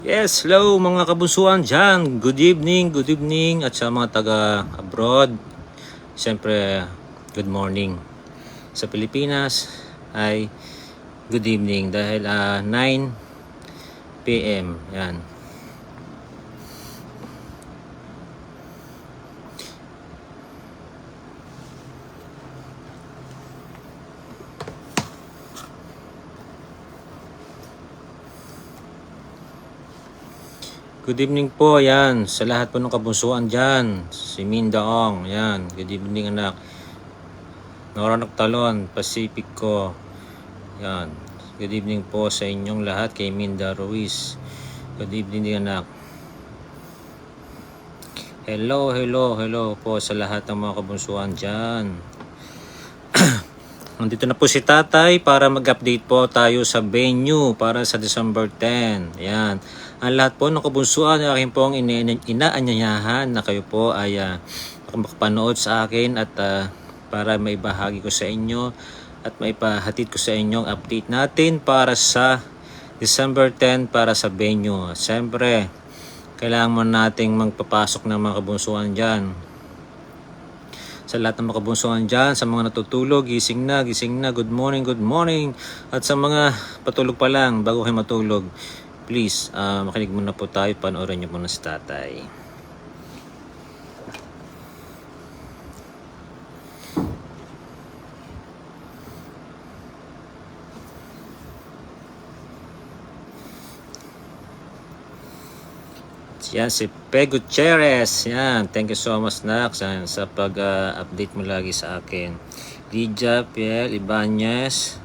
Yes, hello mga kabusuan dyan. Good evening at sa mga taga-abroad. Siyempre, good morning. Sa Pilipinas ay good evening dahil 9 p.m. Yan. Good evening po, yan. Sa lahat po ng kabusuan dyan. Si Mindaong, yan. Good evening anak. Nora Nagtalon, Pacifico. Yan. Good evening po sa inyong lahat kay Minda Ruiz. Good evening din anak. Hello po sa lahat ng mga kabunsuan dyan. Nandito na po si Tatay para mag-update po tayo sa venue para sa December 10. Yan. Ang lahat po ng kabunsuan ay aking pong inaanyayahan na kayo po ay makapanood sa akin at para maibahagi ko sa inyo at maipahatid ko sa inyo ang update natin para sa December 10 para sa venue. Siyempre, kailangan mo nating magpapasok ng mga kabunsuan dyan. Sa lahat ng mga kabunsuan dyan, sa mga natutulog, gising na, good morning. At sa mga patulog pa lang, bago kayo matulog, please, makinig muna po tayo, panoorin niyo muna si Tatay. Yan, si Peg Gutierrez. Yan, thank you so much Nak sa pag-update mo lagi sa akin. Lydia Piel Ibanez,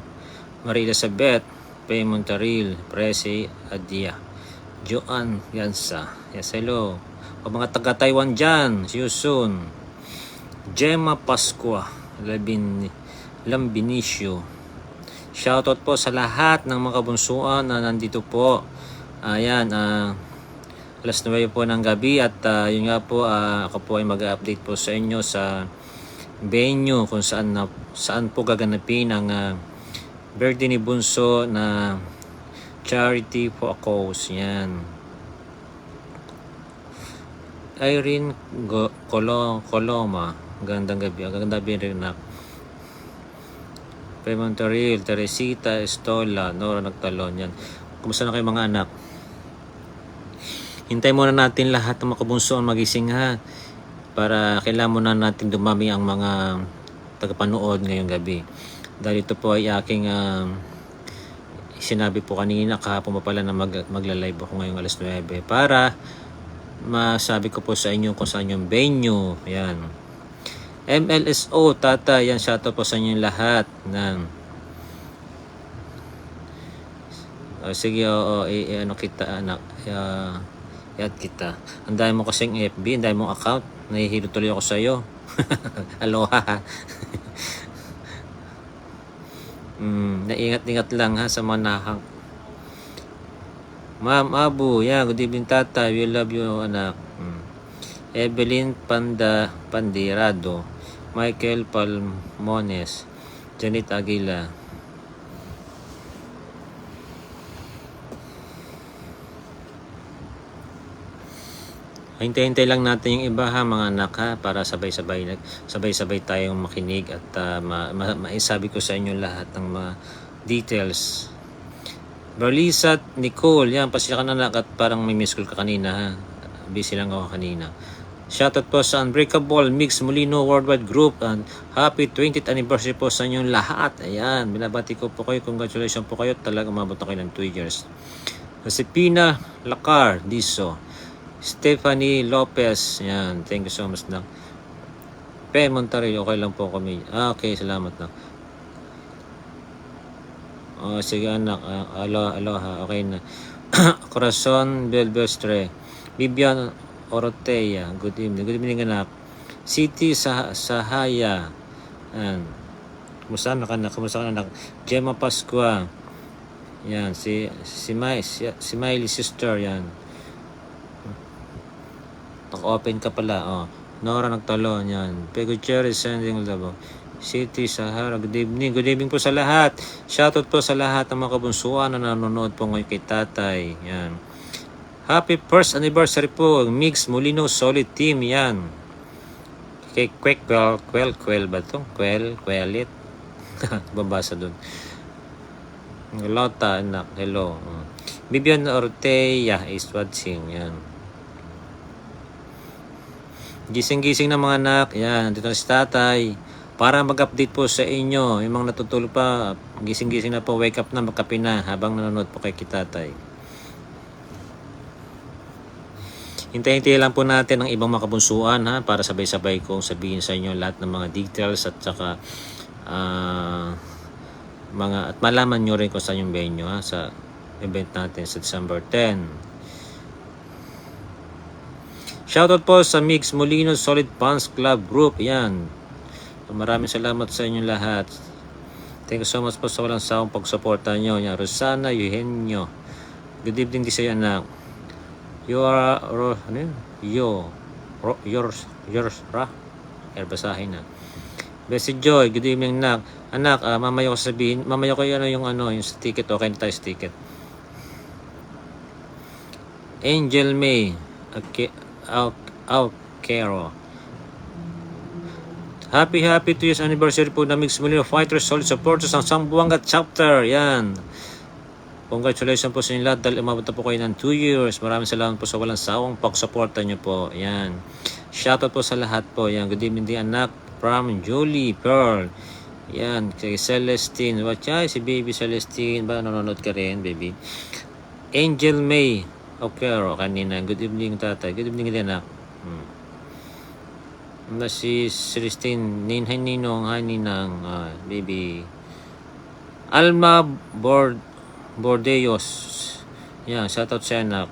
Maria Elizabeth, Pay Montaril, Presi Adia, Joan Yansa. Yes, hello. O mga taga-Taiwan dyan, see you soon. Gemma Pascua, Lambinicio. Shoutout po sa lahat ng mga kabunsuan na nandito po. Ayan, alas 9 po ng gabi at yun nga po, ako po ay mag-update po sa inyo sa venue kung saan po gaganapin ang birthday ni Bunso na charity for a cause. Yan. Irene Coloma, gandang gabi rin na. Pemontaril, Teresita Estola, Nora Nagtalon. Yan. Kumusta na kayo mga anak? Hintay muna natin lahat ng makabunso ang magising ha. Para kailangan muna natin dumami ang mga tagapanood ngayong gabi. Dahil ito po ay aking sinabi po kanina, kahapon pa pala na magla-live ako ngayong alas 9 para masabi ko po sa inyo kung saan yung venue. Ayan. MLSO, Tata, yan, shoutout po sa inyo lahat. Sige, ano kita anak. Yat kita. Ang dami mo kasing FB, ang dami mong account. Nahihilo tuloy ako sa iyo. Aloha. Naingat-ingat lang ha sa mga nahang. Ma'am Abu, yeah, good evening Tata. We love you anak. Evelyn Pandirado, Michael Palmones, Janet Aguila. Hintay-hintay lang natin yung iba ha mga anak ha, para sabay-sabay tayong makinig at maisabi ko sa inyo lahat ng mga details. Berlisat Nicole, yan, pasya ka na anak at parang may miss call ka kanina ha. Busy lang ako kanina. Shoutout po sa Unbreakable Mix Molino Worldwide Group and happy 20th anniversary po sa inyong lahat. Ayan, binabati ko po kayo. Congratulations po kayo. Talaga umabot na kayo ng 2 years. Josepina Lacar Diso, Stephanie Lopez, yan, thank you so much na. Pe Montaril, okay lang po kami. Okay, salamat na. Sige anak, aloha, okay na. Corazon Belbestre, Bibian Orotea, good evening anak. City Sahaya, yan. Kumusta ka anak? Gemma Pascua, yan, si Miley sister, yan. Naka-open ka pala, Nora Nagtalon, yan. Pego Cherry sending love. City Sahara, good evening po sa lahat. Shoutout po sa lahat ng mga kabunsuan na nanonood po ngayon kay Tatay. Yan. Happy first anniversary po, Mix Molino Solid Team, yan. Kay Kwel ba to? Kwelit. Babasa dun. Lota, anak, hello. Vivian Ortega is watching, yan. Gising-gising na mga anak, yan, dito na si tatay. Para mag-update po sa inyo, yung mga natutulog pa, gising-gising na po, wake up na, magkape na, habang nanonood po kay kitatay. Hintay-hintay lang po natin ang ibang mga kabunsuan, ha, para sabay-sabay kong sabihin sa inyo lahat ng mga details at saka at malaman nyo rin kung saan yung venue, ha, sa event natin sa December 10. Shoutout po sa Mix Molino Solid Fans Club Group, yan. Maraming salamat sa inyo lahat. Thank you so much po sa walang sawang pagsuporta nyo. Yan, Rosana Eugenio. Good evening din sa iyo, anak. Yours, basahin na. Bessie Joy, good evening, anak. Anak, mamaya ko sabihin, mamaya ko yung sa ticket, okay na tayo sa ticket. Angel May, Kero. Happy 2 years anniversary po na Mix Molino Fighters Solid Supporters ng Sambuanga Chapter. Yan. Congratulations po sa inyo lahat dahil umabot na po kayo ng 2 years. Maraming salamat po sa walang sawang pag-suporta nyo po. Yan. Shoutout po sa lahat po. Yan. Good evening din, anak. From Julie Pearl. Yan. Kay Celestine. Watchay, si baby Celestine. Ba, nanonood ka rin, baby. Angel May. Okay, kanina. Good evening, tatay. Good evening din, anak. Si Celestine, hi Ninong, hi Ninang, baby. Alma Bordeos. Yan, shoutout sa anak.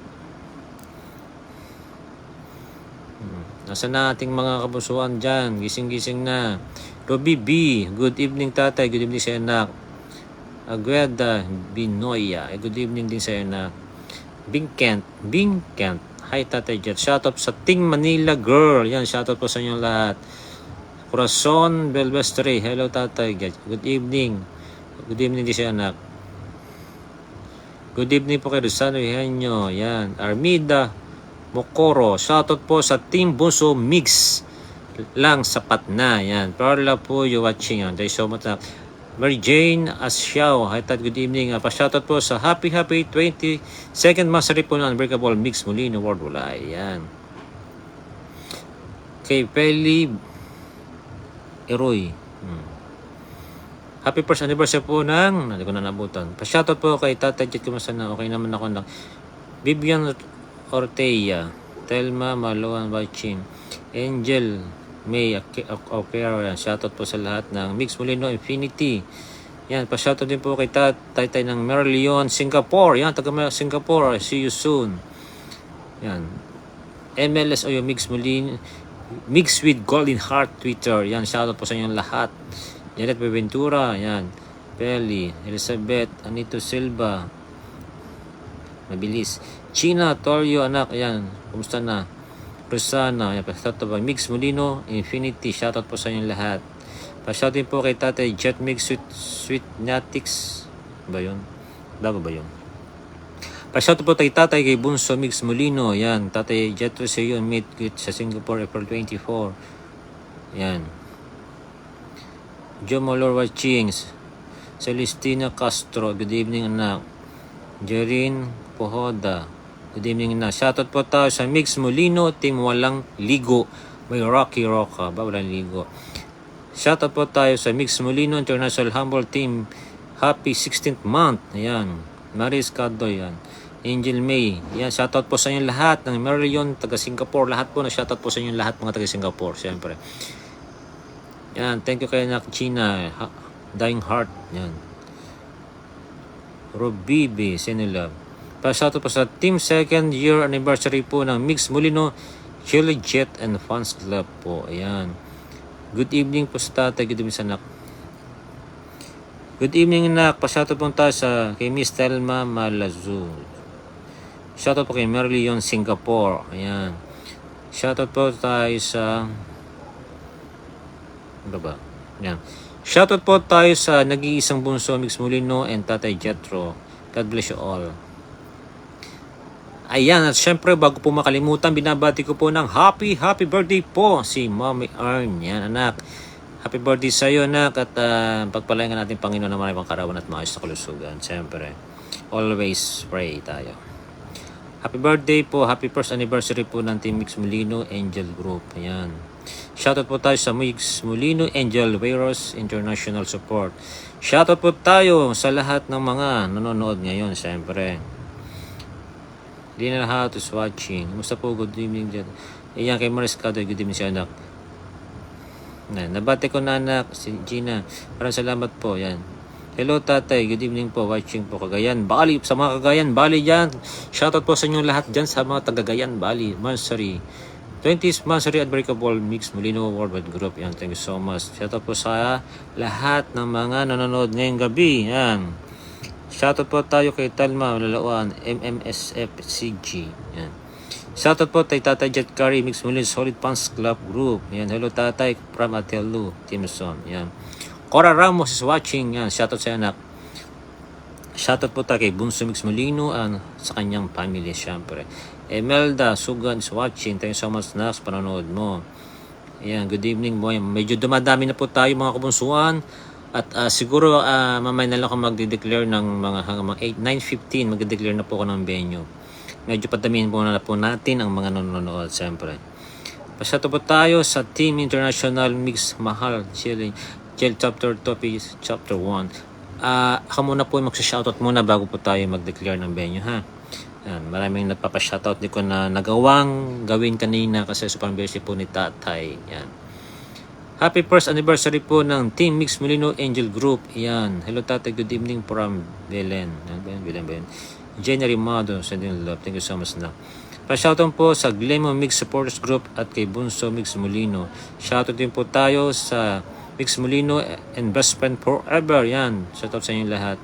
Nasa na ating mga kabusuan dyan? Gising-gising na. Robbie B, good evening tatay, good evening sa anak. Agueda Binoya, good evening din sa anak. Bing Kent, hi Tatay Jet. Shoutout sa Ting Manila Girl. Yan, shoutout po sa inyo lahat. Corazon Belvestre. Hello Tatay Jet. Good evening. Good evening din sa anak. Good evening po kay Rosano Eugenio. Yan. Armida Mokoro. Shoutout po sa Team Bunso Mix. Lang sapat na. Yan. Perla po you watching. Thank you so much. Mary Jane Asyaw, hi Tad, good evening. Pa-shoutout po sa happy 22nd Mastery po ng Unbreakable Mix Molino Worldwide. Yan. Kay Peli Eroy. Happy first anniversary po hindi ko na nabutan. Pa-shoutout po kay Tatay Jet, kumusta na? Okay naman ako na. Vivian Ortega, Telma Maluan Baching, Angel May Okero, yan. Shoutout po sa lahat ng Mix Molino Infinity. Yan, pa-shoutout din po kay Tatay ng Merlion, Singapore. Yan, taga Singapore. See you soon. Yan. MLS o yung Mix Molino, Mix with Golden Heart Twitter. Yan, shoutout po sa inyong lahat. Janet Beventura, yan. Peli, Elizabeth, Anito Silva. Mabilis. China, Torio, anak, yan. Kumusta na? Rosana, yan, pa-shoutout po. Mix Molino Infinity, shoutout po sa inyong lahat. Pa-shoutout din po kay Tatay Jet Mix Sweet Natics. Ba yun? Bago ba yun? Pa-shoutout po kay Tatay kay Bunso Mix Molino. Yan, Tatay Jet sa yun, meet sa Singapore April 24. Yan. Joe Molor Wachings. Celestina Castro, good evening anak. Jerin Pohoda, good evening na. Shoutout po tayo sa Mix Molino Team Walang Ligo. May Rocky Roca ba? Walang ligo. Shoutout po tayo sa Mix Molino International Humble Team. Happy 16th month. Ayan. Maris Cado yan. Angel May. Yan. Shoutout po sa inyo lahat ng Merlion, taga Singapore. Lahat po na shoutout po sa inyo lahat mga taga Singapore. Siyempre. Yan. Thank you kay Nak China. Dying Heart. Yan. Robibi Sinilab. Pa-shoutout po sa Team 2nd year anniversary po ng Mix Molino Chili Jet and Fans Club po. Ayan. Good evening po sa tatay. Good evening sa anak. Good evening anak. Pa-shoutout po tayo sa kay Miss Telma Malazul. Shoutout po kay Merlion Singapore. Ayan. Shoutout po tayo sa ano ba? Ayan. Shoutout po tayo sa nag-iisang bunso Mix Molino and Tatay Jetro. God bless you all. Ayan, at syempre bago po makalimutan, binabati ko po ng happy birthday po si Mommy Arn. Yan anak, happy birthday sa iyo anak, at pagpalain natin Panginoon na maraming karawan at maayos na kalusugan. Syempre, always pray tayo. Happy birthday po, happy first anniversary po ng Team Mix Molino Angel Group. Ayan. Shoutout po tayo sa Mix Molino Angel Wairos International Support. Shoutout po tayo sa lahat ng mga nanonood ngayon, syempre. Dinner House is watching. Kumusta po? Good evening dyan. Ayan, kay Maris Kadoy. Good evening si anak. Nabate ko na anak, si Gina. Maraming salamat po. Yan. Hello tatay. Good evening po. Watching po Cagayan Bali. Sa mga Cagayan Bali dyan. Shoutout po sa inyo lahat dyan sa mga taga-Cagayan Bali. Mansari. 20th Mansari Unbreakable Mix Molino Worldwide Group. Yan. Thank you so much. Shoutout po sa lahat ng mga nanonood ngayong gabi. Yan. Shoutout po tayo kay Talma Lalawan, MMSFCG. Yan. Shoutout po kay Tatay Jet Curry, Mix Molino Solid Pants Club Group. Yan. Hello Tatay from Atelu, Timson. Yan. Cora Ramos is watching. Yan. Shoutout sa anak. Shoutout po tayo kay Bunso Mix Molino sa kanyang family, syempre. Emelda Sugan is watching. Thank you so much na sa panonood mo. Yan. Good evening mo. Medyo dumadami na po tayo mga kabunsuan. At siguro mamaya na lang ako magde-declare ng mga hanggang 9:15 magde-declare na po ako ng venue. Medyo padamihin po na po natin ang mga nanonood siyempre. Pasyato po tayo sa Team International Mix Mahal Chile Chapter 2 Chapter 1. Ako muna po mag-shoutout muna bago po tayo mag-declare ng venue ha. Yan, maraming nagpapa-shoutout di ko na nagawang gawin kanina kasi sa pang-birthday po ni Tatay. Yan. Happy first anniversary po ng Team Mix Molino Angel Group. Yan. Hello Tatay, good evening from Belen. Belen. Jenny Rimado, sending love. Thank you so much na. Pa-shoutout po sa Glemo Mix Supporters Group at kay Bunso Mix Molino. Shoutout din po tayo sa Mix Molino and Best Friend Forever. Yan. Shoutout sa inyo lahat.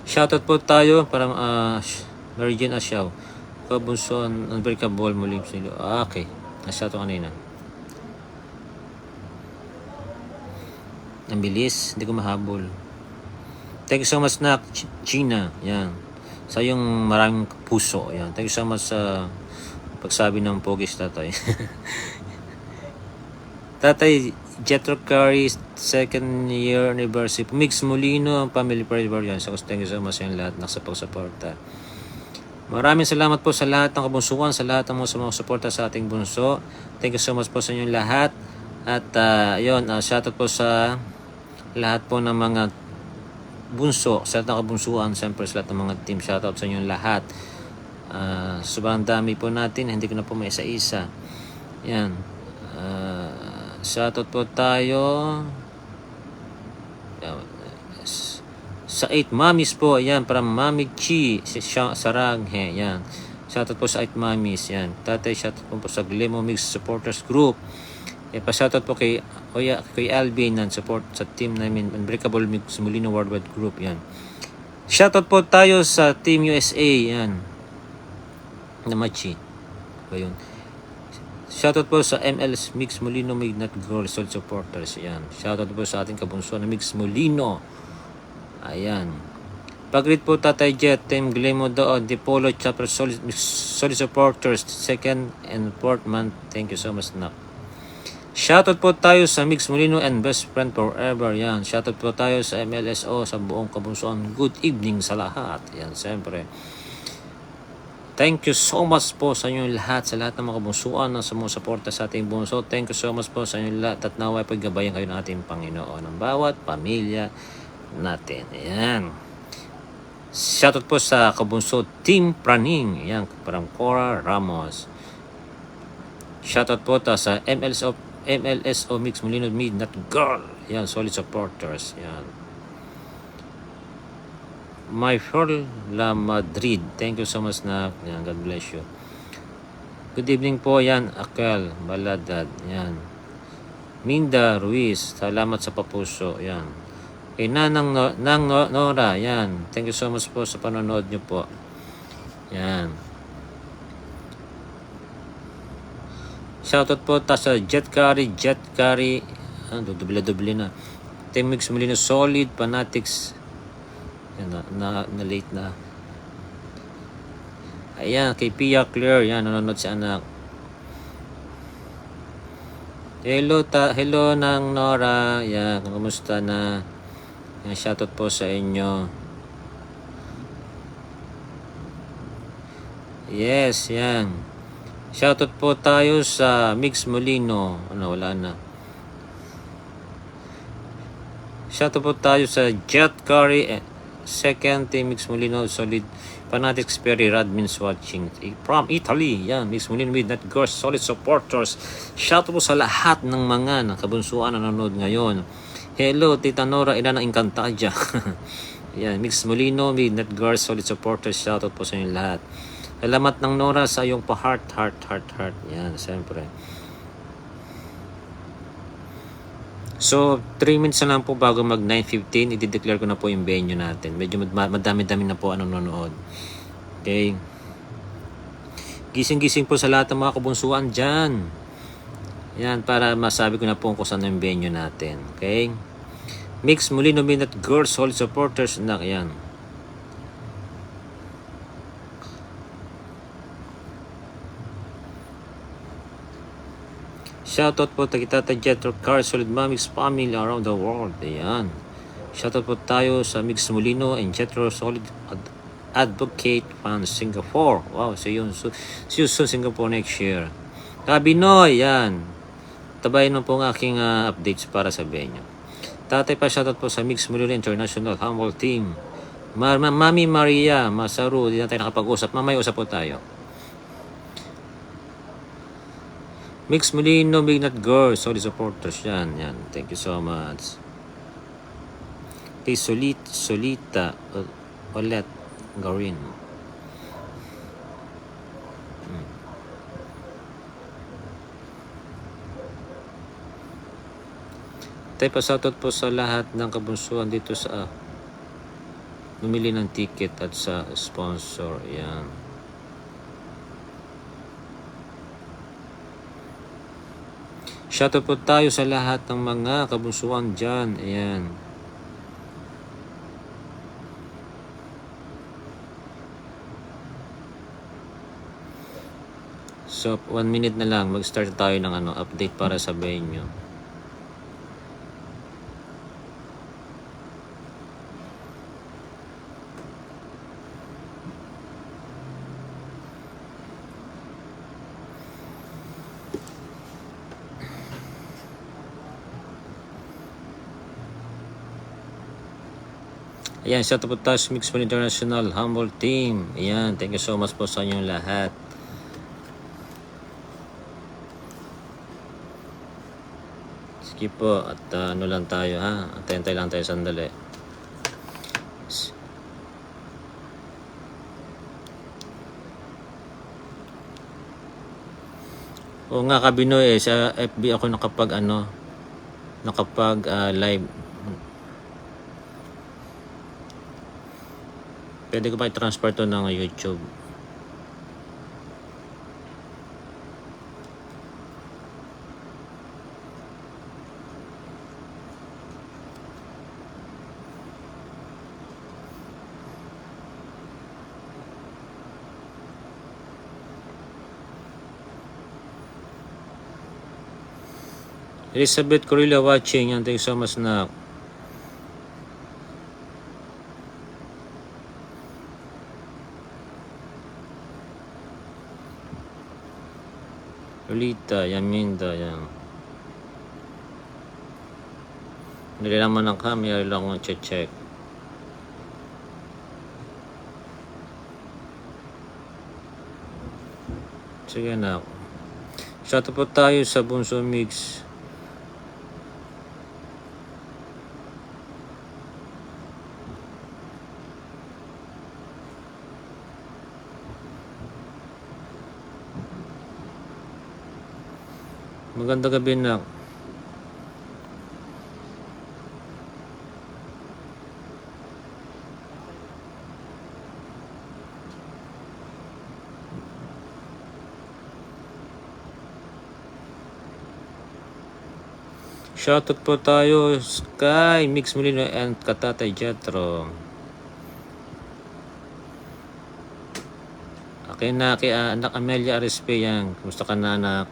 Shoutout po tayo parang Mary Jane Asyaw. Bunso Unbreakable Molino. Okay. Shoutout kanina. Ang bilis, hindi ko mahabol. Thank you so much na Gina. Yan. Sa yung maraming puso. Yan. Thank you so much sa pagsabi ng Pogis Tatay. Tatay Jetro Curry second year anniversary. Mix Molino ang family forever yan. So thank you so much sa lahat na sa pagsuporta. Maraming salamat po sa lahat ng kabunsuan, sa lahat ng mga suporta sa ating bunso. Thank you so much po sa inyong lahat. At shoutout po sa lahat po ng mga bunso, sa lahat ng kabunsuan, siyempre sa lahat ng mga team, shoutout sa inyong lahat. Sobrang dami po natin, hindi ko na po maisa-isa. Yan. Shoutout po tayo sa 8 Mamis po, yan, para Mami Chi, Saranghe, yan. Shoutout po sa 8 Mamis, yan. Tatay, shoutout po sa Glemo Mix Supporters Group. Pa-shoutout po kay Alvin ng support sa team namin Unbreakable Mix Molino Worldwide Group. Yan. Shoutout po tayo sa Team USA. Yan. Namachi. Ba yun? Shoutout po sa MLS Mix Molino Midnight Girls Solid Supporters. Yan. Shoutout po sa ating kabunso na Mix Molino. Ayan. Pag-read po Tatay Jet, Team Glemo doon, Dipolo Chapter Solid Supporters, 2nd and 4th month. Thank you so much na. Shoutout po tayo sa Mix Molino and Best Friend Forever. Yan. Shoutout po tayo sa MLSO, sa buong kabunsuan. Good evening sa lahat. Yan, siyempre. Thank you so much po sa inyo lahat, sa lahat ng mga kabunsuan na sumusuporta sa ating bunso. Thank you so much po sa inyo lahat at naway paggabayan kayo ng ating Panginoon ng bawat pamilya natin. Yan. Shoutout po sa kabunso Team Praning. Yan, parang Cora Ramos. Shoutout po ta sa MLSO Mix Molino Midnight Girl. Yan, solid supporters. Yan. My Pearl La Madrid. Thank you so much na. Yan, God bless you. Good evening po. Yan, Akel Baladad. Yan. Minda Ruiz. Salamat sa papuso. Yan. Kay Nora. Yan. Thank you so much po sa panonood nyo po. Yan. Shoutout po ta sa Jet Curry, dubli na. Team Mix Molino Solid, Fanatics. Yan, na late na. Ayan, kay Pia Claire. Yan, nanonood si anak. Hello ng Nora. Yan, kumusta na? Yan, shoutout po sa inyo. Yes, yan. Shoutout po tayo sa Mix Molino. Ano, wala na. Shoutout po tayo sa Jet Curry. Second, Team Mix Molino. Solid Fanatics Perry Radmins watching from Italy. Yan, Mix Molino with Net Girls, solid supporters. Shoutout po sa lahat ng mga nakabunsuan na nanonood ngayon. Hello, Tita Nora, ina ng Encantadia. Yan, Mix Molino with Net Girls, solid supporters. Shoutout po sa inyo lahat. Salamat ng Nora sa iyong pa-heart. Yan, siyempre. So, 3 minutes na lang po bago mag 9:15, i-declare ko na po yung venue natin. Medyo madami-dami na po nanonood. Okay. Gising-gising po sa lahat ng mga kabunsuan dyan. Yan, para masabi ko na po kung saan yung venue natin. Okay. Mix Molino Minute Girls, solid supporters. Yan. Shoutout po Tagitata Jetro Car, solid Mamix family around the world. Ayan. Shoutout po tayo sa Mix Molino and Jetro Solid Advocate from Singapore. Wow, see you soon Singapore next year. Kabinoy, yan. Tabayin mo po ang aking updates para sa venue. Tatay pa shoutout po sa Mix Molino International Humble Team. Mami Maria, Masaru, di na tayo nakapag-usap. Mamaya usap po tayo. Mix Molino, Bignat Girls, solid supporters yan. Thank you so much. Kay Solita, Olet, Garin. Tayo pasoutout po sa lahat ng kabunsuan dito sa bumili ng ticket at sa sponsor. Yan. Shoutout po tayo sa lahat ng mga kabunsuan dyan. Ayan. So, 1 minute na lang. Mag-start tayo ng update para sa venue. Ayan, shoutout po tayo sa Mix Molino International Humble Team. Ayan, thank you so much po sa inyong lahat. Sige po, at ano lang tayo ha. Antay lang tayo sandali. O nga Kabinoy sa FB ako nakapag live. Pwede ko pa i-transfer to ng YouTube. Elizabeth Corilla watching. Yan, thank you so much na. Lolita, Yaminda, yan. Nilalaman ng camera lang akong check. Sige na. Shoutout po tayo sa Bunso Mix. Magandang gabi na. Shoutout po tayo Sky, Mix Molino and Katatay Jetro. Kay anak Amelia Arispe yan. Kumusta ka na, anak?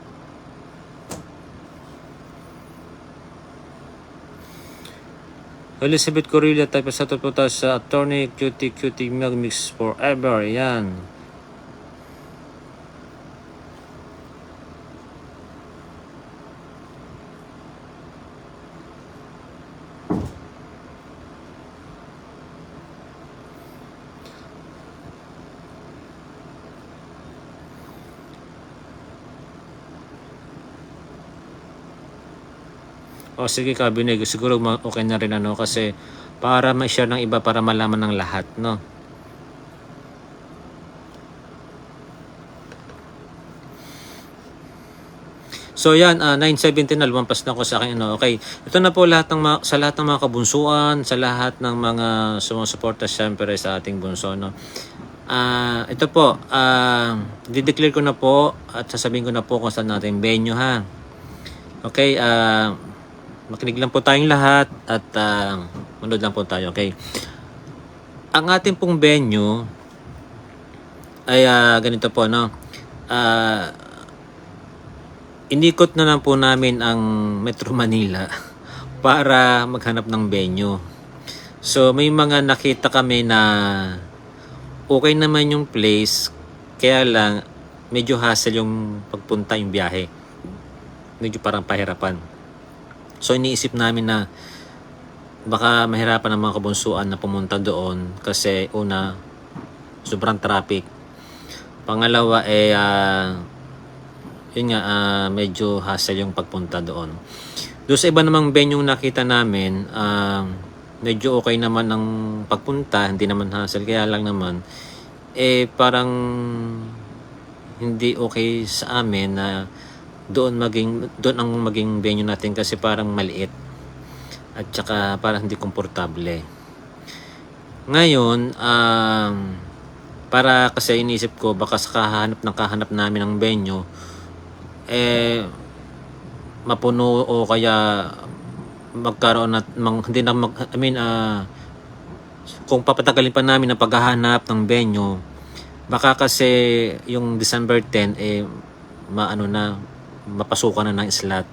Elizabeth Corilla, type sa po tayo sa Attorney Cutie Milk Mix Forever. Yan. O sige, Kabinet, siguro okay na rin ano, kasi para ma-share ng iba, para malaman ng lahat, no? So yan, 9:17 na, lumampas na ako sa akin, ano. Okay, ito na po lahat ng sa lahat ng mga kabunsuan, sa lahat ng mga sumusuporta syempre sa ating bunso, no. Ito po, dideclare ko na po at sasabihin ko na po kung saan natin venue, ha. Okay, makinig lang po tayong lahat at manood lang po tayo, okay? Ang ating pong venue ay ganito po, no? Inikot na lang po namin ang Metro Manila para maghanap ng venue. So may mga nakita kami na okay naman yung place, kaya lang medyo hassle yung pagpunta, yung biyahe. Medyo parang pahirapan. So iniisip namin na baka mahirapan ang mga kabunsuan na pumunta doon kasi una, sobrang traffic. Pangalawa yun nga, medyo hassle yung pagpunta doon. Doon sa iba namang venue nakita namin, medyo okay naman ang pagpunta, hindi naman hassle, kaya lang naman parang hindi okay sa amin na doon ang maging venue natin kasi parang maliit at saka parang hindi komportable. Ngayon, para kasi iniisip ko baka sa kahanap namin ng venue mapuno o kaya magkaroon hindi na kung papatagalin pa namin ang paghahanap ng venue, baka kasi yung December 10 mapasukan na ng slot.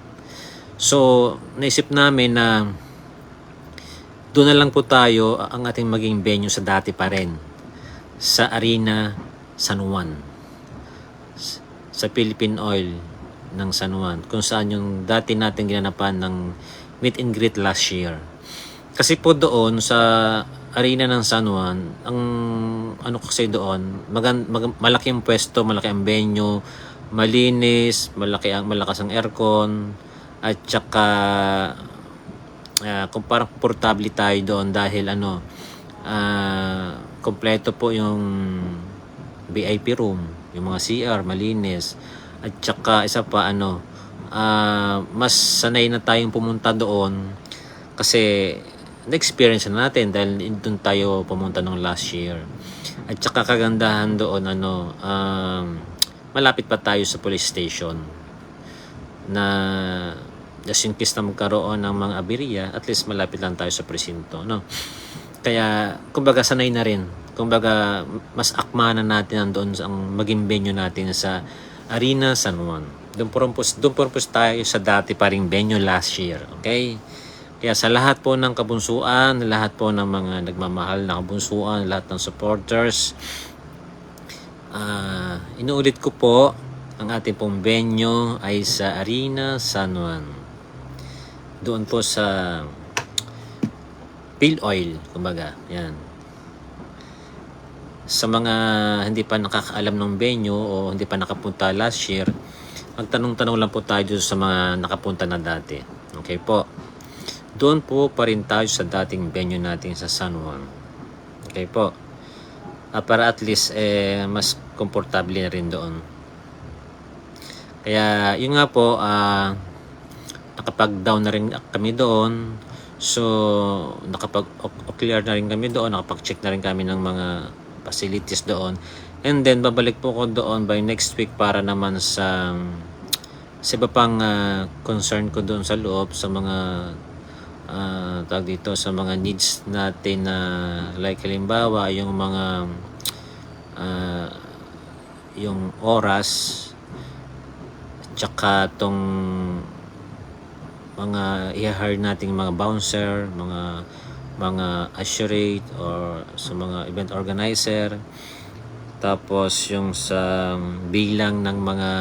So naisip namin na doon na lang po tayo ang ating maging venue sa dati pa rin, sa Arena San Juan, sa Philippine Oil ng San Juan, kung saan yung dati natin ginanapan ng meet and greet last year. Kasi po doon sa Arena ng San Juan, ang ano kasi doon, malaki ang pwesto, malaki ang venue, malinis, malakas ang aircon, at saka kung parang komportable tayo doon dahil kompleto po yung VIP room, yung mga CR malinis, at saka isa pa mas sanay na tayong pumunta doon kasi na-experience na natin dahil doon tayo pumunta nung last year. At saka kagandahan doon malapit pa tayo sa police station na just in case na magkaroon ng mga aberya, at least malapit lang tayo sa presinto, no? Kaya kumbaga sanay na rin, kumbaga mas akma na natin doon ang maging venue natin sa Arena San Juan. Doon po tayo sa dati pa ring venue last year, okay? Kaya sa lahat po ng kabunsuan, lahat po ng mga nagmamahal na kabunsuan, lahat ng supporters, inuulit ko po, ang ating pong venue ay sa Arena San Juan. Doon po sa Phil Oil, kumbaga, yan. Sa mga hindi pa nakakaalam ng venue o hindi pa nakapunta last year, magtanong-tanong lang po tayo sa mga nakapunta na dati. Okay po. Doon po pa rin tayo sa dating venue natin sa San Juan. Okay po. Para at least mas komportable na rin doon. Kaya yun nga po, nakapag-down na rin kami doon. So nakapag-clear na rin kami doon, nakapag-check na rin kami ng mga facilities doon. And then babalik po ko doon by next week para naman sa iba pang concern ko doon sa loob, sa mga tawag dito, sa mga needs natin na like halimbawa yung mga yung oras, tsaka tong mga i-hire nating mga bouncer, mga assurate or sa mga event organizer, tapos yung sa bilang ng mga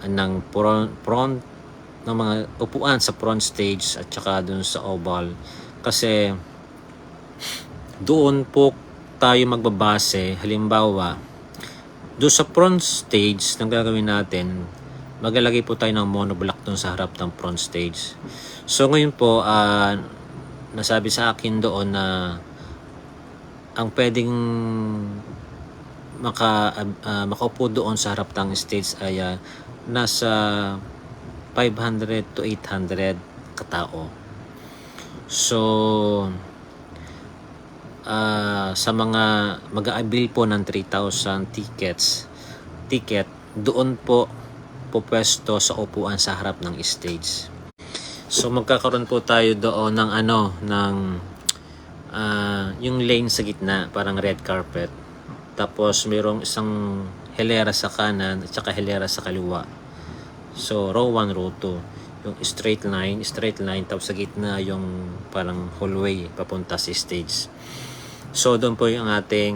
ng front ng mga upuan sa front stage at saka dun sa oval, kasi doon po tayo magbabase. Halimbawa, doon sa front stage ng gagawin natin, maglalagay po tayo ng monoblock doon sa harap ng front stage. So ngayon po, nasabi sa akin doon na ang pwedeng makaupo doon sa harap ng stage ay nasa 500 to 800 katao. So sa mga mag-aabil po ng 3,000 ticket, doon po pupwesto sa upuan sa harap ng stage. So magkakaroon po tayo doon ng yung lane sa gitna, parang red carpet. Tapos mayroong isang hilera sa kanan at saka hilera sa kaliwa. So row 1, row 2. Yung straight line, tapos sa gitna yung parang hallway papunta sa stage. So doon po yung ating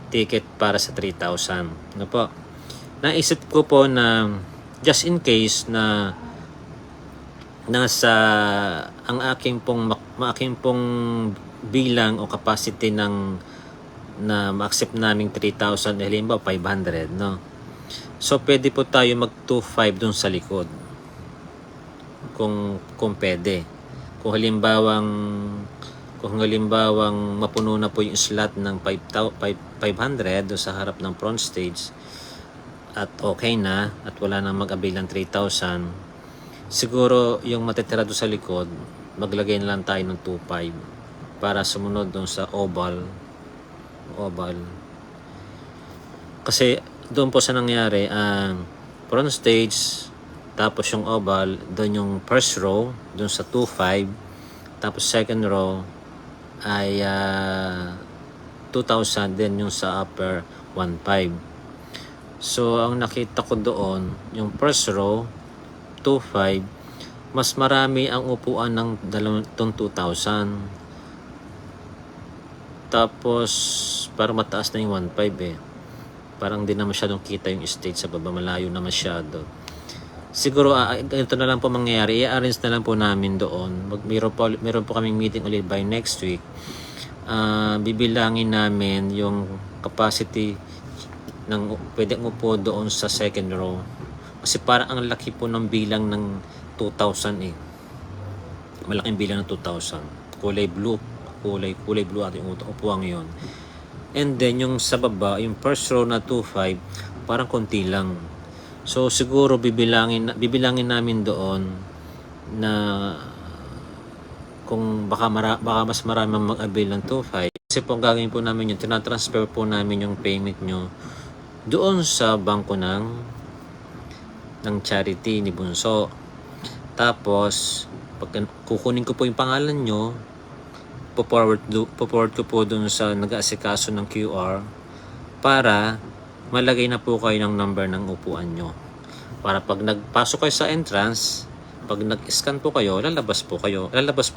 ticket para sa 3,000. Ano po? Naisip ko po na just in case na nasa ang aking pong bilang o capacity na ma-accept naming 3,000, halimbawa 500, no? So pwede po tayo mag 2,500 dun sa likod. Kung pwede. Kung halimbawang mapuno na po yung slot ng 500 do sa harap ng front stage at okay na at wala nang mag-avail ng 3,000, siguro yung matitira doon sa likod, maglagay na lang tayo ng 2,500 para sumunod doon sa oval. Kasi doon po sa nangyari, front stage, tapos yung oval, doon yung first row, doon sa 2,500, tapos second row ay 2,000, then yung sa upper 1,500. So ang nakita ko doon, yung first row 2,500, mas marami ang upuan ng 2,000. Tapos parang mataas na yung 1,500 parang di na masyadong kita yung stage sa baba, malayo na masyado. Siguro ito na lang po mangyayari, i-arrange na lang po namin doon. Meron po kaming meeting ulit by next week. Bibilangin namin yung capacity ng pwedeng upo doon sa second row. Kasi parang ang laki po ng bilang ng 2,000 Malaking bilang ng 2,000. Kulay blue at yung upuan yun. And then yung sa baba, yung first row na 2,500, parang konti lang. So siguro bibilangin namin doon na kung baka mas marami mag-avail ng 2,500. Kasi po ang gagawin po namin yun, tinatransfer po namin yung payment nyo doon sa bangko ng charity ni Bunso. Tapos pag kukunin ko po yung pangalan nyo, po-forward ko po doon sa nag-aasikaso ng QR para malagay na po kayo ng number ng upuan nyo. Para pag nagpasok kayo sa entrance, pag nag-scan po kayo, lalabas po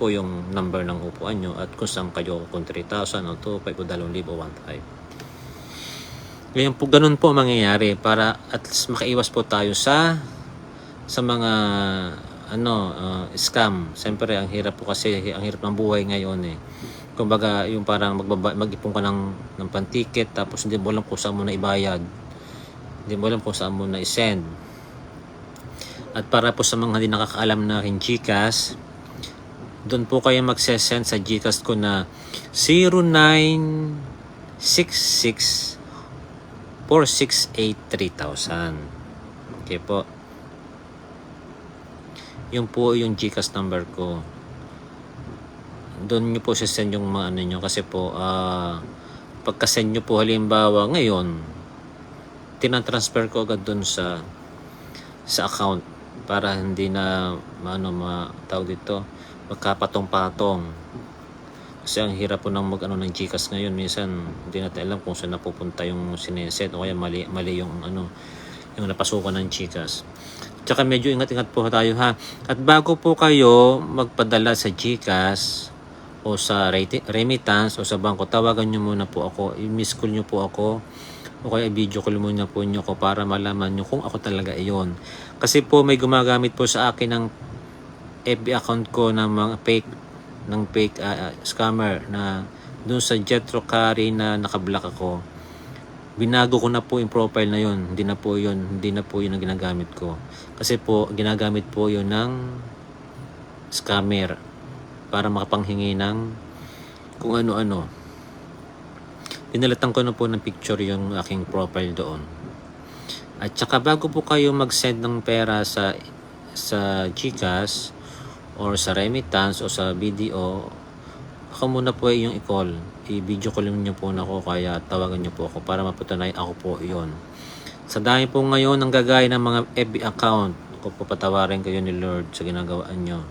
yung number ng upuan nyo at kung saan kayo, kung 3,000 o 2,500 o 2,000 o 1,500. Ngayon po, ganun po mangyayari para at least makaiwas po tayo sa mga scam. Siyempre, ang hirap po kasi, ang hirap ng buhay ngayon eh. Kumbaga, yung parang mag-ipon ka ng pan-ticket tapos hindi mo alam kung saan mo na ibayad. Hindi mo alam kung saan mo na isend. At para po sa mga hindi nakakaalam na aking GCash, doon po kayo magsesend sa GCash ko na 0966 468 3000. Okay po. Yung po yung GCash number ko. Doon nyo po send yung mga nyo kasi po pagka-send nyo po halimbawa ngayon, tinatransfer ko agad doon sa account para hindi na tawag dito, magkapatong-patong. Kasi ang hirap po ng ng GCash ngayon. Minsan hindi natin alam kung saan napupunta yung sineset o kaya mali yung yung napasukan ng GCash. Tsaka medyo ingat-ingat po tayo ha. At bago po kayo magpadala sa GCash o sa remittance o sa bangko, tawagan nyo muna po ako. I-miss call nyo po ako o kaya video call muna po nyo ako para malaman nyo kung ako talaga iyon. Kasi po may gumagamit po sa akin ng FB account ko ng mga fake scammer na dun sa Jetro Carry na nakablock ako. Binago ko na po yung profile na yon. Hindi na po yun ang ginagamit ko. Kasi po ginagamit po yun ng scammer para makapanghingi ng kung ano-ano. Pinalitan ko na po ng picture yung aking profile doon. At saka bago po kayo mag-send ng pera sa GCash or sa remittance o sa BDO, ako muna po yung i-call. I-video call niyo po na ako, kaya tawagan niyo po ako para mapatunay ako po iyon. Sa dami po ngayon ang gagaya ng mga FB account, ako po patawarin kayo ni Lord sa ginagawaan niyo.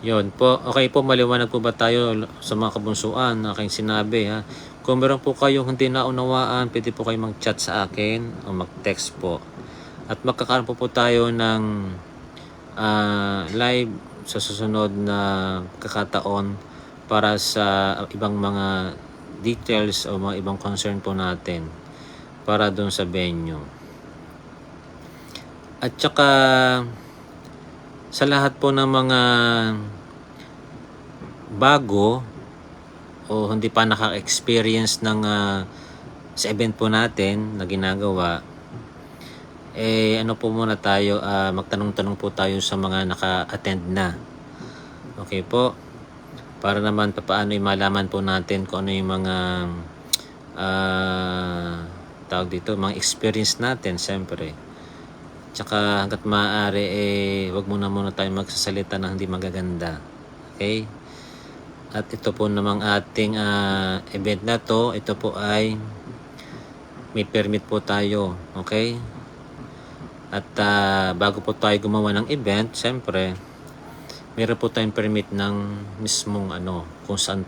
Yon po. Okay po, maliwanag po ba tayo sa mga kabunsuan na aking sinabi ha? Kung meron po kayong hindi naunawaan, pwede po kayo mag-chat sa akin o mag-text po. At magkakaroon po tayo ng live sa susunod na kakataon para sa ibang mga details o mga ibang concern po natin para doon sa venue. At saka sa lahat po ng mga bago o hindi pa naka-experience ng sa event po natin na ginagawa, ano po muna tayo, magtanong-tanong po tayo sa mga naka-attend na. Okay po? Para naman paano malaman po natin kung ano yung mga tawag dito, mga experience natin, siyempre. Tsaka hanggat maaari, wag muna tayo magsasalita na hindi magaganda. Okay? At ito po namang ating event na to, ito po ay may permit po tayo. Okay? At bago po tayo gumawa ng event, siyempre, meron po tayong permit ng mismong kung saan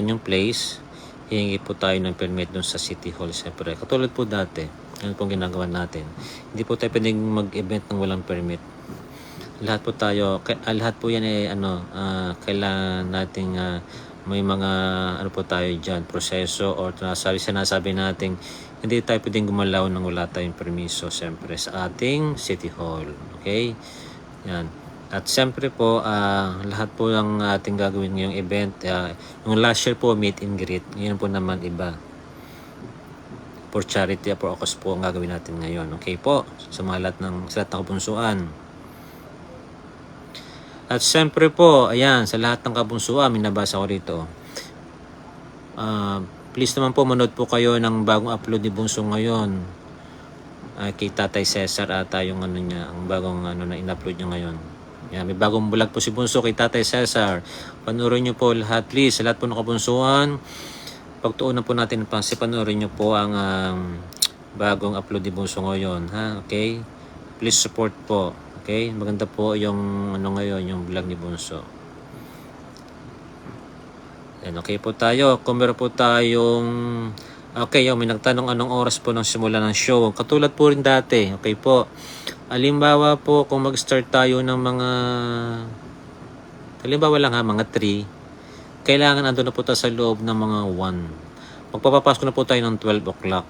yung place, hihingi po tayo ng permit dun sa City Hall, siyempre. Katulad po dati, ano pong ginagawa natin. Hindi po tayo pwedeng mag-event ng walang permit. Lahat po yan kailangan nating may mga po tayo dyan, proseso or sinasabi natin hindi tayo pwedeng gumalaw nang wala tayong permiso, siyempre, sa ating City Hall. Okay? Yan. At siyempre po, lahat po ng ating gagawin ngayong event, yung last year po, meet and greet. Ngayon po naman iba. For charity, for cause po ang gagawin natin ngayon. Okay po? Sa lahat ng kabunsuan. At siyempre po, ayan, sa lahat ng kabunsuan, minabasa ko rito. Please naman po, manood po kayo ng bagong upload ni Bunso ngayon. Kay Tatay Cesar ata yung niya, ang bagong na in-upload niya ngayon. Yan, may bagong vlog po si Bunso kay Tatay Cesar. Panoorin niyo po lahat, please. Sa lahat po ng kabunsuan, pagtuunan po natin panoorin niyo po ang bagong upload ni Bunso ngayon. Ha? Okay? Please support po. Okay? Maganda po yung ngayon, yung vlog ni Bunso. And okay po tayo. Kung meron po tayong may nagtanong anong oras po ng simula ng show. Katulad po rin dati. Okay po. Halimbawa po, kung mag-start tayo ng halimbawa lang mga 3, kailangan andun na po tayo sa loob ng mga 1. Magpapapasok na po tayo ng 12 o'clock.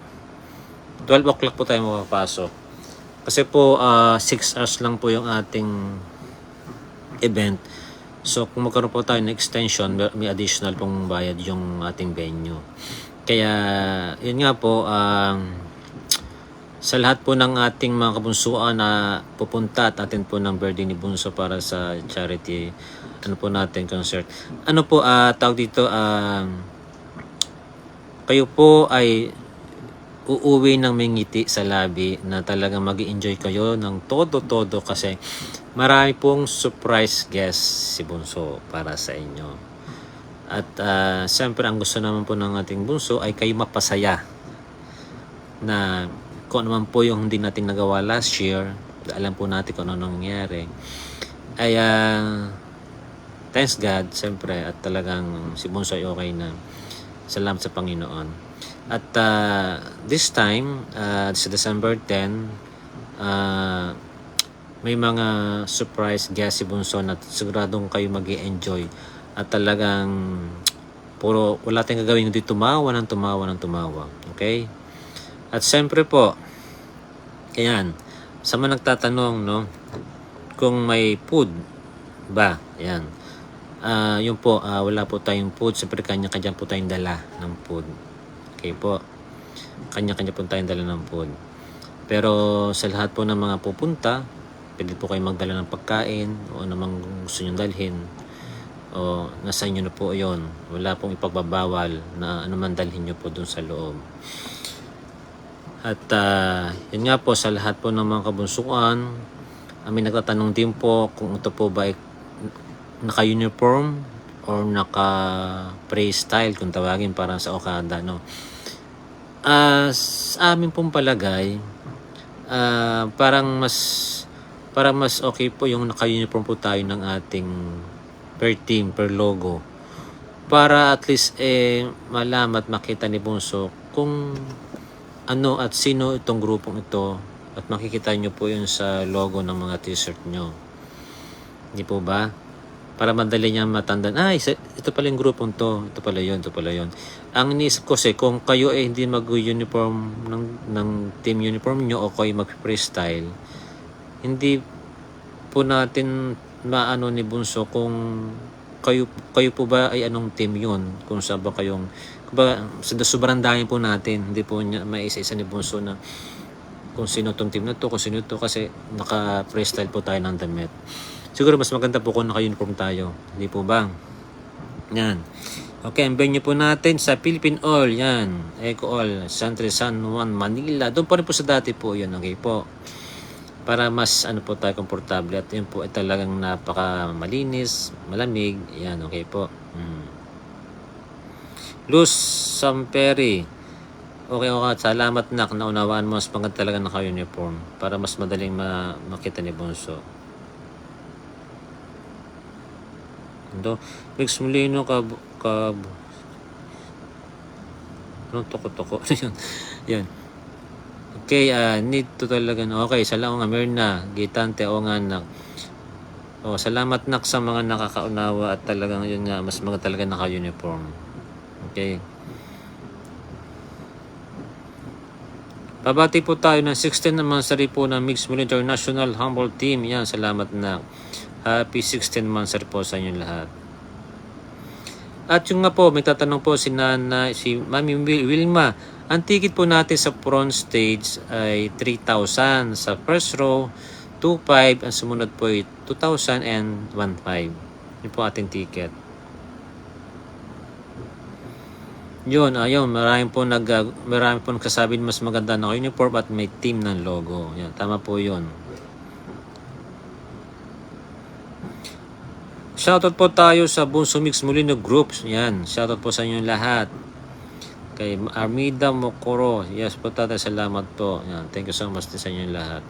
12 o'clock po tayo mapapasok. Kasi po, 6 hours lang po yung ating event. So, kung magkaroon po tayo ng extension, may additional pong bayad yung ating venue. Kaya, yun nga po, sa lahat po ng ating mga kabunsuan na pupunta at atin po ng birthday ni Bunso para sa charity, concert. Tawag dito, kayo po ay uuwi ng may ngiti sa labi na talagang mag-i-enjoy kayo ng todo-todo kasi marami pong surprise guest si Bunso para sa inyo. At siyempre ang gusto naman po ng ating Bunso ay kayo mapasaya na kung ano man po yung hindi natin nagawa last year, alam po natin kung ano nangyari. Ay thanks God, siyempre, at talagang si Bunso ay okay na. Salamat sa Panginoon. At this time, sa December 10, may mga surprise guest si Bunso na siguradong kayo mag-i-enjoy. At talagang wala tayong gagawin kundi tumawa ng tumawa. Okay? At siyempre po, ayan, sa mga nagtatanong, no, kung may food ba, ayan. Yun po, wala po tayong food. Siyempre, kanya-kanya po tayong dala ng food. Okay po. Kanya-kanya po tayong dala ng food. Pero sa lahat po ng mga pupunta, pwede po kayo magdala ng pagkain o namang gusto nyo dalhin. O nasa inyo na po yun. Wala pong ipagbabawal na anuman dalhin nyo po dun sa loob. At yun nga po, sa lahat po ng mga kabunsuan, may nagtatanong din po kung ito po ba ay naka-uniform or naka-pre style kung tawagin, parang sa Okada, no. Sa amin pong palagay, parang mas okay po yung naka-uniform po tayo ng ating per team, per logo, para at least malaman at makita ni Bunso kung ano at sino itong grupong ito, at makikita nyo po yun sa logo ng mga t-shirt nyo. Hindi po ba? Para madali niya matandaan, ito pala yung grupong to, ito pala yun. Ang iniisip ko kung kayo ay hindi mag-uniform ng team uniform nyo o kayo mag-freestyle, hindi po natin maano ni Bunso kung kayo po ba ay anong team yun, kung saan ba kayong, kumbaga, sobrang dami po natin, hindi po niya maisa-isa ni Bunso na kung sino tong team na to, kung sino to, kasi naka-freestyle po tayo ng damit. Siguro mas maganda po kung naka-uniform tayo. Hindi po ba? Yan. Okay, ang venue po natin sa Philippine All. Yan. Eco All. San Juan, Manila. Doon pa rin po sa dati po yun. Okay po. Para mas po tayo komportable. At yun po ay talagang napaka malinis, malamig. Yan. Okay po. Luz Samperi. Okay. Salamat na naunawaan mo. Mas maganda talaga naka-uniform. Para mas madaling makita ni Bunso. Mix Molino anong toko yan. Okay, need to talaga na. Okay, salamat nga Mirna Gitante o nga nak. Salamat nak sa mga nakakaunawa at talagang yun nga, mas mga talaga naka-uniform. Okay. Pabati po tayo ng 16th anniversary po ng Mix Molino International Humble Team. Yan, salamat na. Happy 16th anniversary po sa inyo lahat. At yung nga po, may tatanong po si Mami Wilma. Ang ticket po natin sa front stage ay 3,000. Sa first row, 2,500. Ang sumunod po ay 2,000 and 1,500. Yun po ating ticket. Yun, marami po nagsasabi mas maganda na uniform at may team ng logo. Yan, tama po yun. Shoutout po tayo sa Bunso Mix Molino Groups. Yan, shoutout po sa inyo lahat. Kay Armida Mokoro. Yes po tatay, salamat po. Yan, thank you so much sa inyo lahat.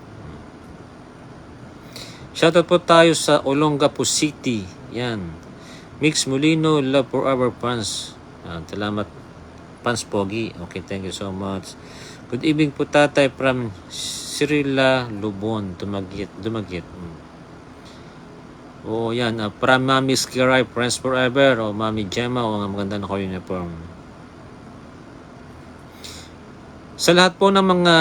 Shoutout po tayo sa Olongapo City. Yan. Mix Molino, Love Forever Fans. Yan, salamat Fans Pogi. Okay, thank you so much. Good evening po tatay from Cirilla Lubon, Dumagit. Yan. From Mami Skiray, Friends Forever. Mami Gemma. Ang maganda na ko uniform. Sa lahat po ng mga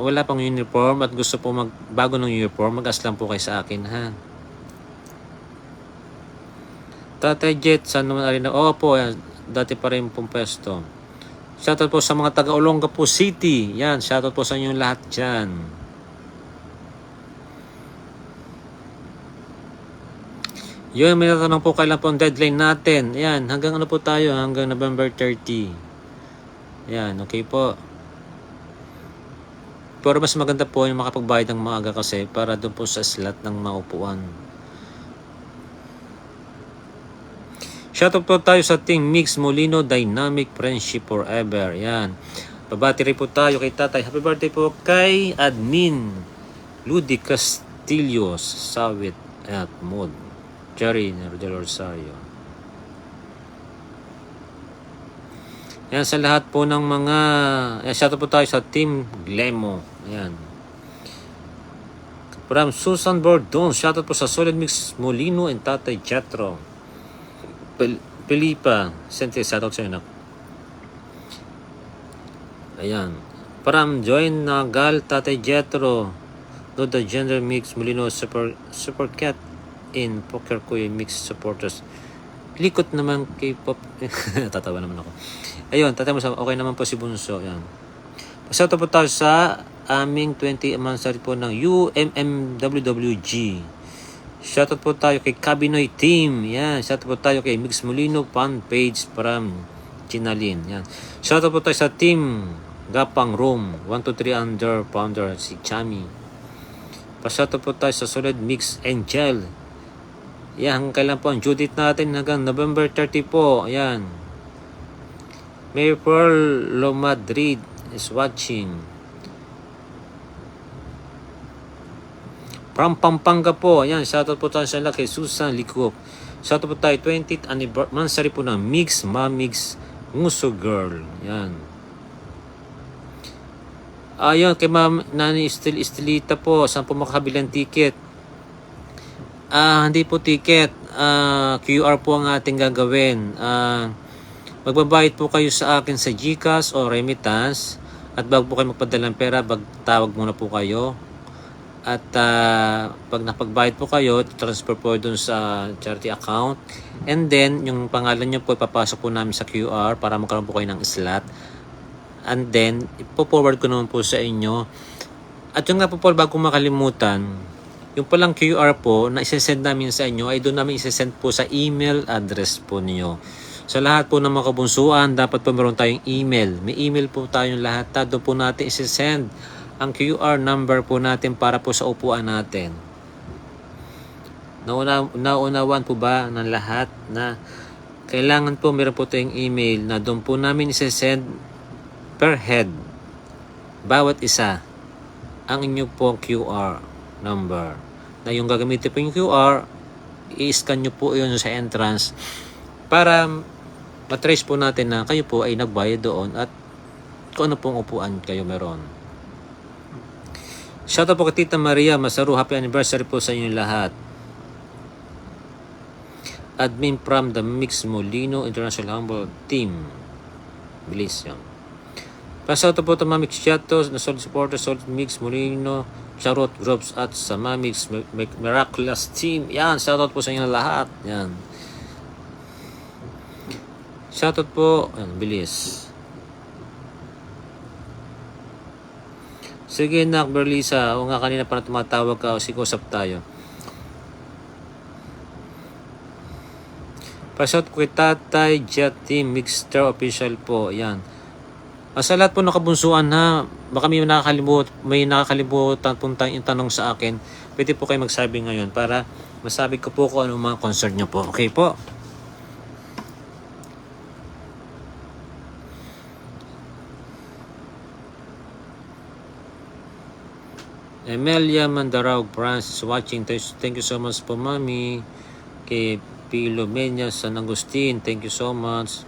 wala pang uniform at gusto po magbago ng uniform, mag-ask lang po kayo sa akin, ha? Tatay Jet, saan naman arena? Po, yan. Dati pa rin pong pwesto. Shoutout po sa mga taga Olongapo City. Yan, shoutout po sa inyo lahat dyan. Yun, may natanong po kailan po ang deadline natin. Yan, hanggang ano po tayo? Hanggang November 30. Yan, okay po. Pero mas maganda po yung makapagbayad ng maaga kasi para doon po sa slot ng maupuan. Shoutout po tayo sa Team Mix Molino Dynamic Friendship Forever. Yan. Pabattery po tayo kay tatay. Happy birthday po kay admin Ludi Castillo, Sawit at Mod Jerry Del Rosario. Yan sa lahat po ng mga shoutout po tayo sa Team Glemo. Ayan. From Susan Bordon, shoutout po sa Solid Mix Molino and Tatay Jetro. Pelipa, sente shoutout sa inyo. Ayan. From Join Nagal, Tatay Jetro, do the Gender Mix Molino Super Cat in Poker Kuya Mix Supporters. Likot naman K-pop. Tatawa naman ako. Ayun, tatay mo sa okay naman po si Bunso. Yan. Pasado po tayo sa aming 20th anniversary po ng UMMWWG. Shoutout po tayo kay Cabinoy Team. Yan. Shoutout po tayo kay Mix Molino fan page from Chinalin. Yan. Shoutout po tayo sa Team Gapang Room 123 under founder si Chami. Pasado po tayo sa Solid Mix Angel. Yan, kailan po ang due date natin hanggang November 30 po. Ayan. May Pearl Lo Madrid is watching. From Pampanga po. Ayan, shoutout po tayo sa kay Susan Likop. Shoutout po tayo 20th anniversary po ng Mix Mamix Nguso Girl. Ayan. Ayun, kay Ma'am Nani Estelita po. Saan po makakabilang ticket? Hindi po ticket. QR po ang ating gagawin. Magbabayad po kayo sa akin sa GCash o Remittance. At bago po kayo magpadala ng pera, tawag muna po kayo. At pag napagbayad po kayo, transfer po dun sa charity account. And then, yung pangalan nyo po, ipapasok po namin sa QR para magkaroon po kayo ng slot. And then, ipo-forward ko naman po sa inyo. At yung nga po, bago makalimutan, yung palang QR po na isesend namin sa inyo ay doon namin isesend po sa email address po niyo. Sa lahat po ng mga kabunsuan, dapat po meron tayong email. May email po tayong lahat. Doon po natin isesend ang QR number po natin para po sa upuan natin. Naunawan po ba ng lahat na kailangan po meron po tayong email na doon po namin isesend per head, bawat isa, ang inyo po QR number. Na yung gagamitin po yung QR, i-scan nyo po yun sa entrance para matrace po natin na kayo po ay nagbayad doon at kung ano pong upuan kayo meron. Shoutout po kay Tita Maria Masaru. Happy anniversary po sa inyo lahat. Admin from the Mix Molino International Humble Team. Bilis yan. Pasado po ito Mamix Chatos na Solid Supporter, Solid Mix Molino, Charot Groups at sa Mamix Miraculous Team. Yan, shoutout po sa inyo lahat. Yan. Shoutout po. Yan, bilis. Sige, Nak Berlisa. O nga, kanina pa na tumatawag ka o sige-usap tayo. Pashout ko kay Tatay Jet Team Mixter Official po. Yan. Sa lahat po nakabunsuan ha, baka may nakakalimutan pong yung tanong sa akin, pwede po kayo magsabi ngayon para masabi ko po kung ano mga concern nyo po. Okay po? Emelia Mandarao Branch is watching. Thank you so much po, Mami. Kay Pilomenia San Agustin, thank you so much.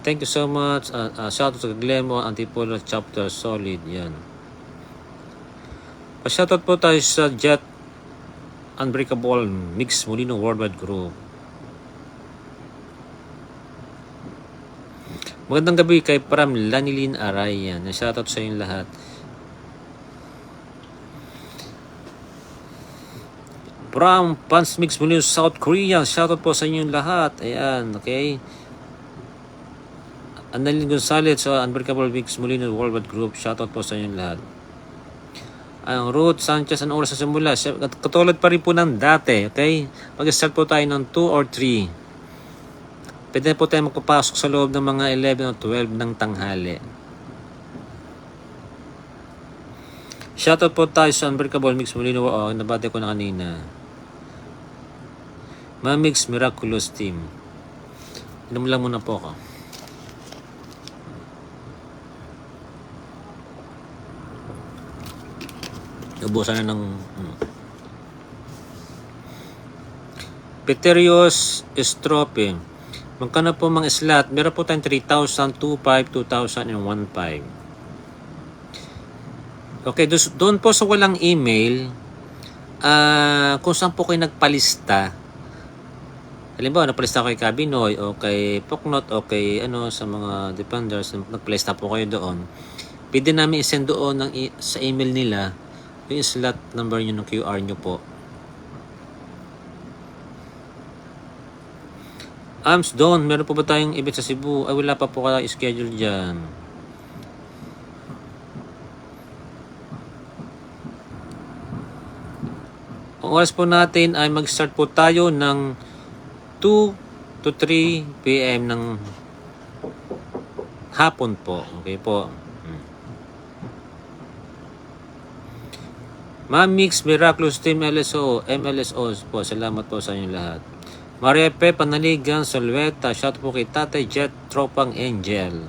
Thank you so much. Shoutout sa Glemo, Antipolo Chapter Solid. Yan. Pa-shoutout po tayo sa Jet Unbreakable Mix Molino Worldwide Group. Magandang gabi kay Pram Lanilin Aray. Yan. Shoutout sa inyo lahat. Pram Pans Mix Molino South Korea. Shoutout po sa inyo lahat. Ayan. Okay. Annalyn Gonzalez sa Unbreakable Mix Molino Worldwide Group. Shoutout po sa inyo lahat. Ang Ruth Sanchez, ang oras sa simula. Katulad pa rin po ng dati. Okay? Mag-start po tayo ng 2 or 3. Pwede po tayo magpapasok sa loob ng mga 11 o 12 ng tanghali. Shoutout po tayo sa Unbreakable Mix Molino. Nabate ko na kanina. Mamix Miraculous Team. Inom lang muna po ako. Ubusan na ng Peterios Estrope. Magkano po mga slot? Meron po tayong 3,000, 2,500, 2,000, and 1,500. Okay, doon po sa walang email, kung saan po kayo nagpalista. Halimbawa, nagpalista ko kay Kabinoy o kay Poknot o kay sa mga defenders, nagpalista po kayo doon. Pwede namin isend doon sa email nila yung slot number nyo ng QR nyo po. Arms doon, meron po ba tayong event sa Cebu? Ay, wala pa po kaya schedule dyan. Ang oras po natin ay mag-start po tayo ng 2 to 3 p.m. ng hapon po. Okay po. Mix Miraculous Team MLSO po. Salamat po sa inyong lahat. Maria P. Panaligan, Solveta, shout po kay Tatay Jet, Tropang Angel.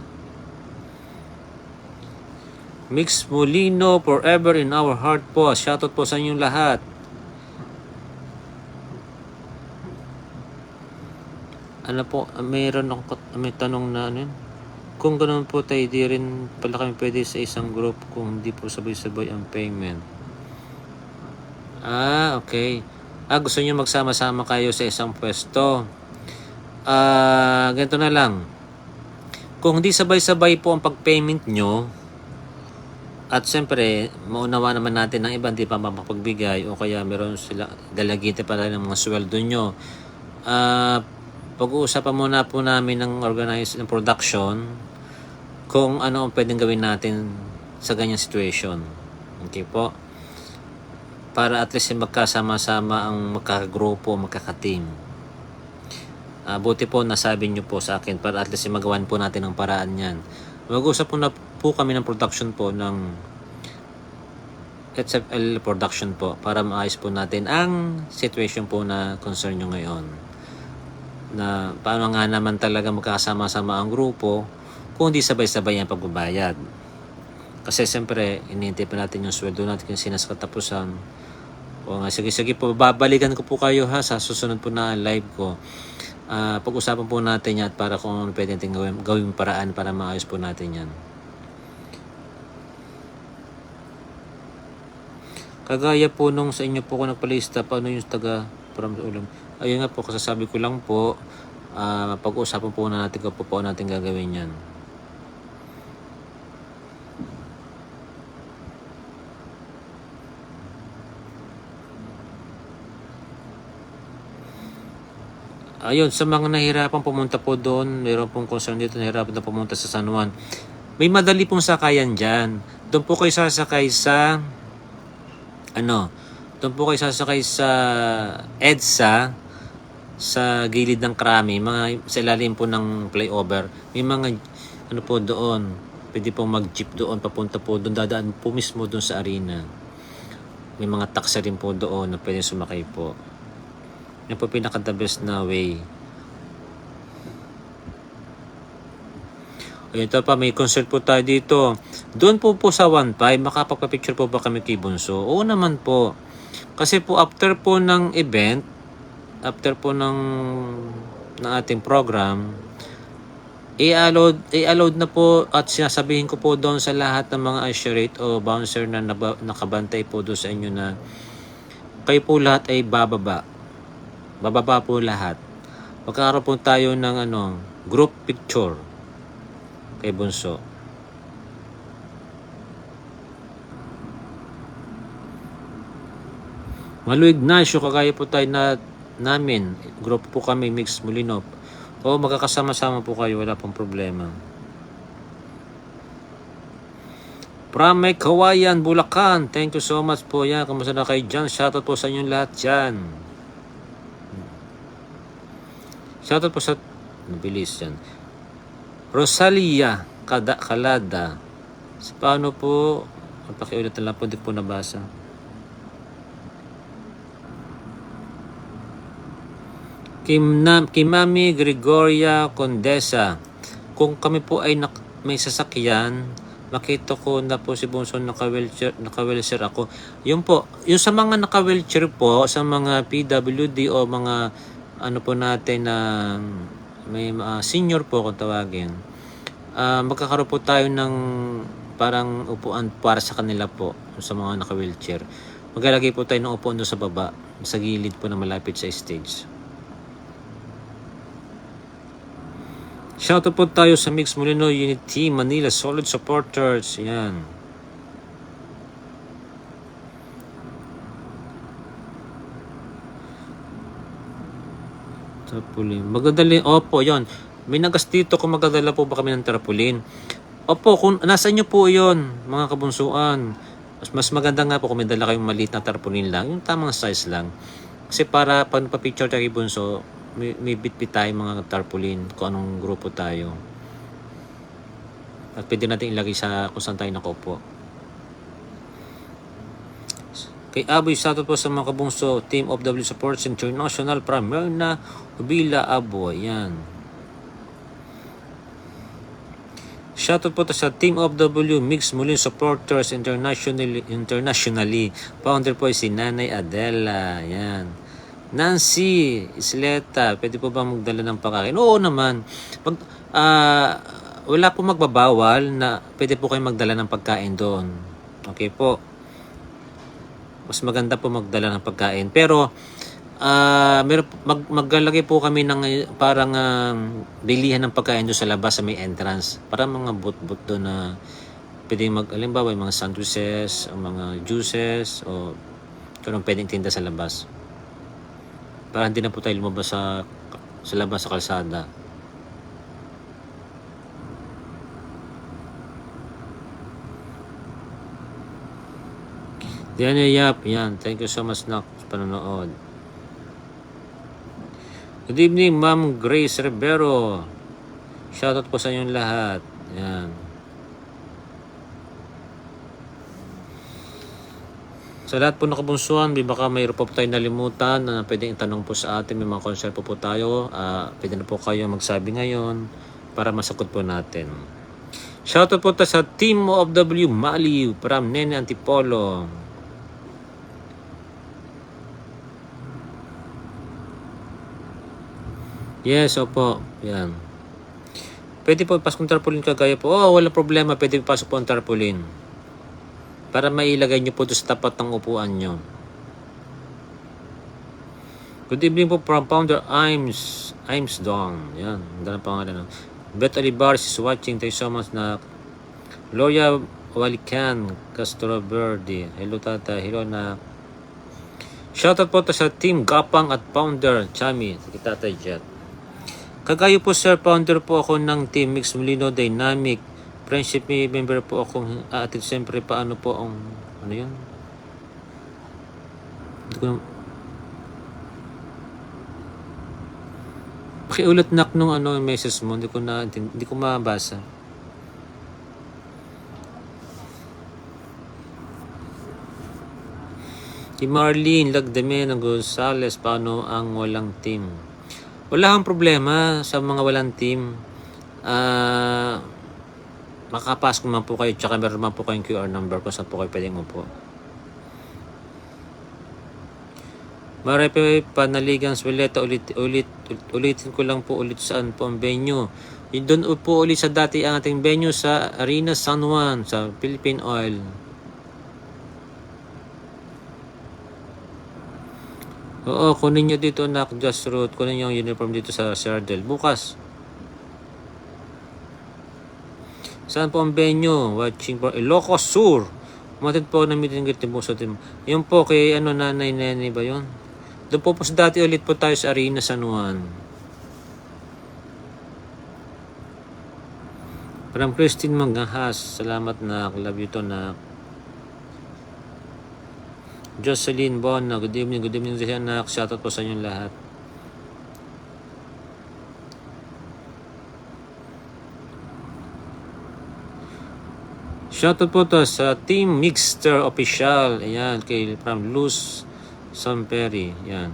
Mix Molino, Forever in Our Heart po. Shoutout po sa inyong lahat. Ano po, mayroon ako, may tanong na kung ganoon po tayo, di rin pala kami pwede sa isang group kung hindi po sabay-sabay ang payment. Okay. Gusto niyo magsama-sama kayo sa isang pwesto. Ganito na lang. Kung hindi sabay-sabay po ang pag-payment nyo, at siyempre, maunawa naman natin ng iba hindi pa mapagbigay o kaya meron sila dalagite pala ng mga sweldo nyo. Pag-uusapan muna po namin ng organized production kung ano ang pwedeng gawin natin sa ganyang situation. Okay po? Para at least magkasama-sama ang magkakagrupo, magkakateam. Buti po nasabi nyo po sa akin para at least magawan po natin ang paraan yan. Mag-usap po na po kami ng production po ng HFL production po para maayos po natin ang situation po na concern nyo ngayon. Na paano nga naman talaga magkasama-sama ang grupo kung hindi sabay-sabay ang pagbabayad. Kasi siyempre, inintay pa natin yung sweldo natin yung sinasakatapusan. O nga, sige po, babalikan ko po kayo sa susunod po na live ko. Pag-usapan po natin yan para kung ano pwede natin gawing paraan para maayos po natin yan. Kagaya po nung sa inyo po ko nagpalista, paano yung taga ulam? Ayun nga po, kasasabi ko lang po, pag-usapan po natin kung po natin gagawin yan. Ayun, sa mga nahirapan pumunta po doon, mayroon pong concern dito, nahirapan na pumunta sa San Juan. May madali pong sakayan dyan. Doon po kayo sasakay sa, doon po kayo sasakay sa EDSA, sa gilid ng Krami, sa ilalim po ng flyover. May mga, po doon, pwede pong mag-jeep doon, papunta po doon, dadaan po mismo doon sa arena. May mga taxi rin po doon na pwede sumakay po. Yan po pinaka-the best na way. Ito pa, may concert po tayo dito. Doon po sa 1.5, makapagpa-picture po ba kami kay Bunso? Oo naman po. Kasi po after po ng event, after po ng ating program, i-allowed na po at sinasabihin ko po doon sa lahat ng mga usherate o bouncer na nakabantay po doon sa inyo na kayo po lahat ay bababa. Bababa po lahat. Magkakaroon po tayo ng group picture kay Bunso. Malu Ignacio, kagaya po tayo namin. Group po kami, Mix Molino. O magkakasama-sama po kayo, wala pong problema. Pramay Kawayan, Bulacan. Thank you so much po yan. Kamusta na kayo dyan? Shoutout po sa inyong lahat dyan. Shoutout po sa nabilis yan. Rosalia Kalada. Paano po? Pakiulit na lang po, hindi po nabasa. Kimami Gregoria Condesa. Kung kami po ay may sasakyan, Makita ko na po si Bunso naka-wheelchair ako. Yun po, yung sa mga naka-wheelchair po, sa mga PWD o mga ano po natin na may senior po kung tawagin, magkakaroon po tayo ng parang upuan para sa kanila po, sa mga naka-wheelchair. Maglalagay po tayo ng upuan doon sa baba, sa gilid po na malapit sa stage. Shoutout po tayo sa Mix Molino Unity Manila Solid Supporters. Yan. Tarpaulin. Magdadali. Opo, yon. May nagas dito kung magdadala po ba kami ng tarpaulin. Opo, kung nasa inyo po yon, mga kabunsuan. Mas maganda nga po kung may dala kayong maliit na tarpaulin lang. Yung tamang size lang. Kasi para pag pa-picture tayo kay Bunso, may bit-bit tayo mga tarpaulin kung anong grupo tayo. At pwede natin ilagay sa kung saan tayo nakaupo. Kay Aboy, shoutout po sa mga kabungso, Team of W Supports International, Pramerna, Ubila, Aboy. Yan. Shoutout po sa Team of W Mix Mulin Supporters internationally. Founder po si Nanay Adela. Yan. Nancy Isleta, pwede po ba magdala ng pagkain? Oo naman. Wala po magbabawal na pwede po kayong magdala ng pagkain doon. Okay po. Mas maganda po magdala ng pagkain. Pero, maglalagay po kami ng parang bilihan ng pagkain doon sa labas sa may entrance. Para mga but-but doon na pwede alimbawa yung mga sandwiches, o mga juices, o kung pwedeng tinda sa labas. Para hindi na po tayo lumabas sa labas sa kalsada. Diyan Yap, yan. Thank you so much na sa panonood. Good evening, Ma'am Grace Rivero. Shoutout po sa inyong lahat. Yan. Sa lahat po nakabunsuan, baka mayroon po tayo nalimutan na pwedeng itanong po sa atin. May mga concern po tayo. Pwede na po kayo magsabi ngayon para masagot po natin. Shoutout po sa Team of W Mali from Nene Antipolo. Yes, opo. Yan. Pwede po ipasok ng tarpaulin kagaya po. Wala problema. Pwede ipasok po ang tarpaulin. Para mailagay nyo po doon sa tapat ng upuan nyo. Good evening po from Founder Imes Dawn. Yan. Ang pangalan. Beth Alibaris is watching. Thank you so much na Loya Walican Castro Verde. Hello tata. Hello na. Shoutout po sa Team Gapang at Founder Chami. Sige Tatay Jet. Kagayo po sir, founder po ako ng Team Mix Molino Dynamic. Friendship member po akong atin siyempre paano po ang ano yun? Hindi ko pakiulat nak nung message mo, hindi ko mabasa. Si Marlene Lagdame ng Gonzales, paano ang walang team? Wala kang problema sa mga walang team. Makapasok naman po kayo, tsaka meron naman po kayong QR number kung saan po kayo pwedeng po. Marepe Panaligang Sweleta, ulitin ko lang po ulit saan po ang venue. Doon po ulit sa dati ang ating venue sa Arena San Juan sa Philippine Oil. Oo, kunin nyo dito na just route. Kunin nyo yung uniform dito sa Sardel. Bukas. Saan po ang venue? Watching for Ilocos Sur. Umatid po na meeting greet po sa team. Yun po kay nanay ba yun? Doon po sa dati ulit po tayo sa Arena San Juan. From Christine Manghahas. Salamat na. Love you to na. Jocelyn Bon. Good evening siya na. Shoutout po sa inyong lahat. Shoutout po to sa Team Mixter Official. Ayan, kay from Luz Samperi. Ayan.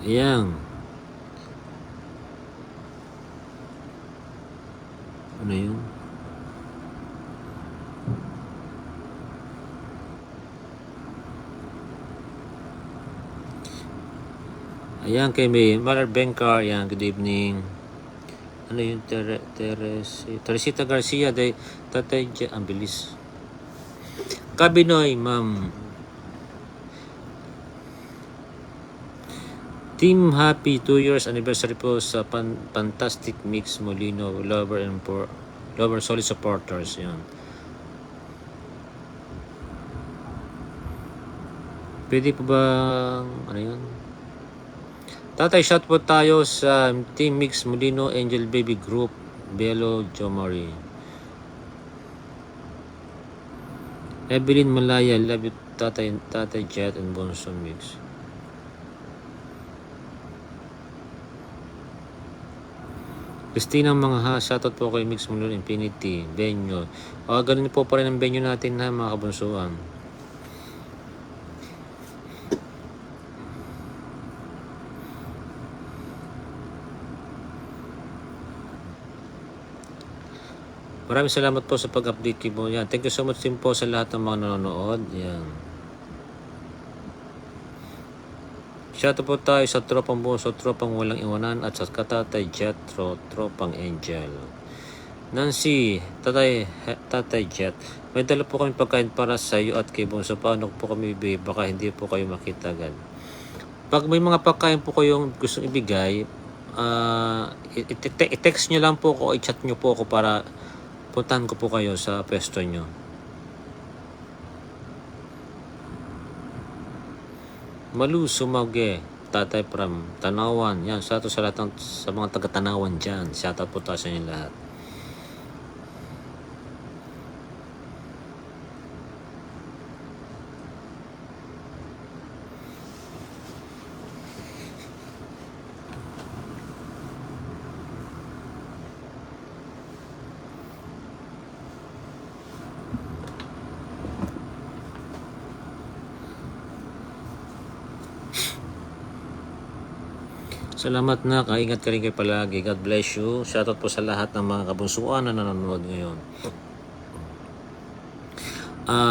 Ayan. Ano yun? Ayan, kay may Malar Bencar. Ayan, good evening. Ano yun? Teresita Garcia. Tatay ang bilis. Kabinoy, ma'am. Team Happy 2 years anniversary po sa Fantastic Mix Molino Lover solid supporters. Yan. Pwede po ba ano yun? Tatay, shout po tayo sa Team Mix Molino Angel Baby Group Belo Jomari. Evelyn Malaya, love you Tatay Jet and Bonson Mix. Christina mga shoutout po kay Mix Molino Infinity, Benyo. Ganun po pa rin ang venue natin ha mga kabunsuan. Maraming salamat po sa pag-update mo. Yan. Thank you so much din po sa lahat ng mga nanonood. Yan. Shoutout po tayo sa Tropang Bunso, Tropang Walang Iwanan at sa Katatay Jet, Tropang Angel. Nancy, Tatay Jet, may dala po kami pagkain para sa iyo at kay Bunso. Paano po kami ibigay? Baka hindi po kayo makita agad. Pag may mga pagkain po kayong gustong ibigay, i-text nyo lang po ako, i-chat nyo po ako para puntahan ko po kayo sa pwesto nyo. Malu Sumauge, Tatay from Tanawan. Yan, shoutout sa lahat sa mga taga-Tanawan dyan. Shoutout po tayo sa inyo lahat. Salamat na, kaingat ka rin kayo palagi. God bless you. Shoutout po sa lahat ng mga kabunsuan na nanonood ngayon.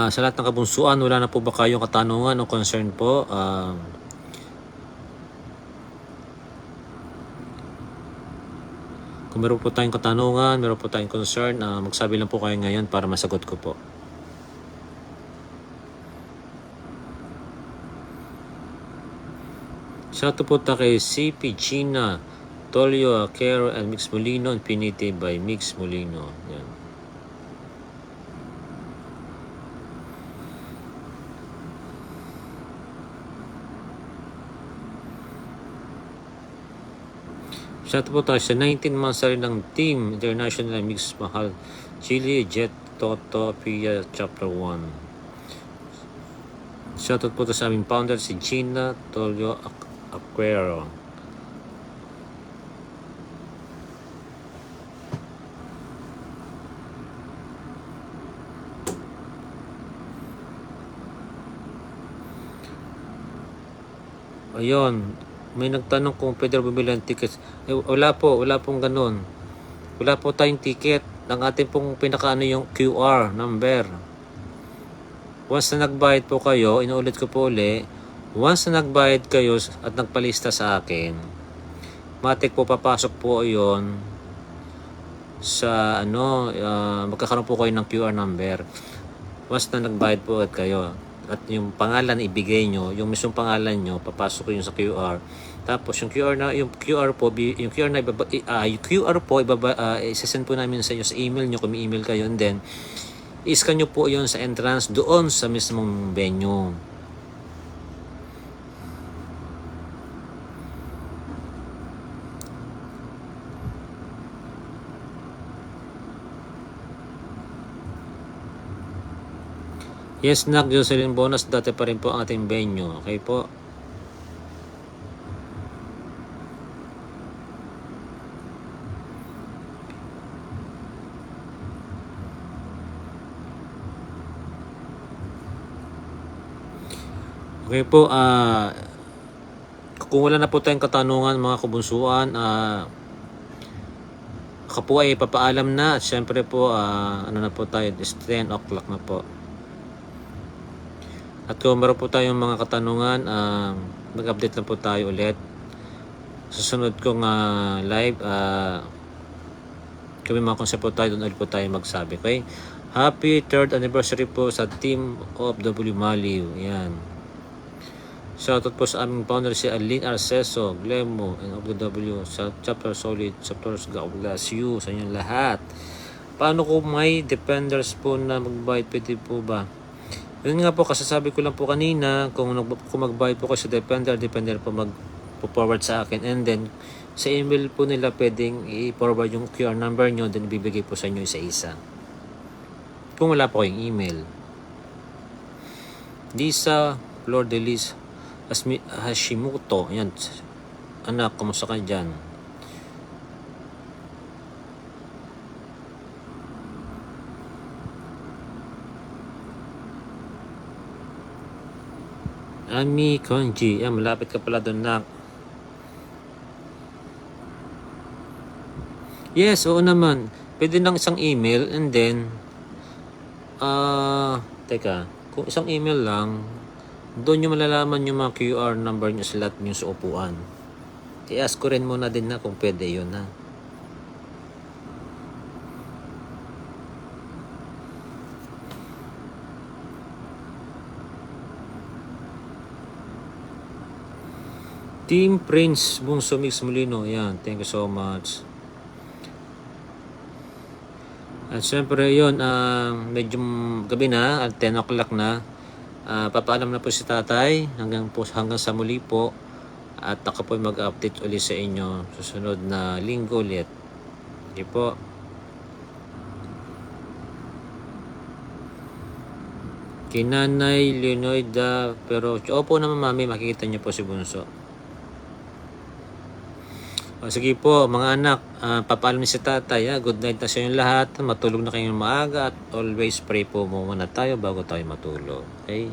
Sa lahat ng kabunsuan, wala na po ba kayong katanungan o concern po? Kung meron po tayong katanungan, meron po tayong concern, magsabi lang po kayo ngayon para masagot ko po. Shoutout po tayo kay CP Gina, Tolio, Akero, and Mix Molino, Infinity by Mix Molino. Yan. Shoutout po tayo sa 19 months rin ng Team International Mix Mahal, Chile, Jet, Toto, Pia, Chapter 1. Shoutout po tayo sa aming founder si Gina, Tolio, Aquero. Ayun, may nagtanong kung pwede bumili ng tickets. Wala pong ganun. Wala po tayong ticket. Ang ating pong pinakaano yung QR number. Once na nagbayad po kayo, inuulit ko po uli, once na nagbayad kayo at nagpalista sa akin, matik po papasok po yon sa magkakaroon po kayo ng QR number. Once na nagbayad po at kayo, at yung pangalan ibigay nyo, yung mismong pangalan nyo, papasok ko yun sa QR. Tapos yung QR po isasend po namin sa inyo sa email nyo kung may email kayo, and then i-scan nyo po yun sa entrance doon sa mismong venue. Yes, Nak, Jocelyn Bonus, dati pa rin po ang ating venue. Okay po. Okay po, kung wala na po tayong katanungan mga kabunsuan, ako po ay papaalam na at syempre po ano na po tayo, is 10 o'clock na po. At kung meron po tayong mga katanungan, mag-update lang po tayo ulit. Susunod kong live, kami mga konsep po tayo, doon ulit po tayo magsabi. Okay? Happy 3rd anniversary po sa Team of W Maliw. Yan. Shoutout po sa aming founder si Aline Arceso, Glemo, and of the W, sa Chapter Solid, Chapters, God bless you sa inyong lahat. Paano kung may defenders po na magbayad, pwede po ba? Yun nga po, kasasabi ko lang po kanina, kung magbayad po kayo sa defender po mag-forward sa akin, and then sa email po nila pwedeng i-forward yung QR number nyo, then ibibigay po sa inyo isa-isa. Kung wala po kayong email. Lisa Flor de Lis Hashimoto. Yan. Anak, kumusta ka dyan? Ami Konji. Yan, malapit ka pala doon, nak. Yes, oo naman. Pwede lang isang email and then teka, kung isang email lang, doon nyo malalaman yung mga QR number nyo sa lahat nyo sa upuan. I-ask ko rin muna din na kung pwede yun, ha. Team Prince Bungso Mix Molino. Yan, thank you so much. At syempre yun, medyo gabi na at 10 o'clock na. Papaalam na po si tatay hanggang sa muli po. At ako po mag-update ulit sa inyo susunod na linggo ulit. Okay po. Kinanay Leonoida, pero opo naman mami, makikita niyo po si Bunso. Sige po mga anak, papaalam ni si tatay. Good night na sa inyo lahat. Matulog na kayong maaga at always pray po muna tayo bago tayo matulog. Okay?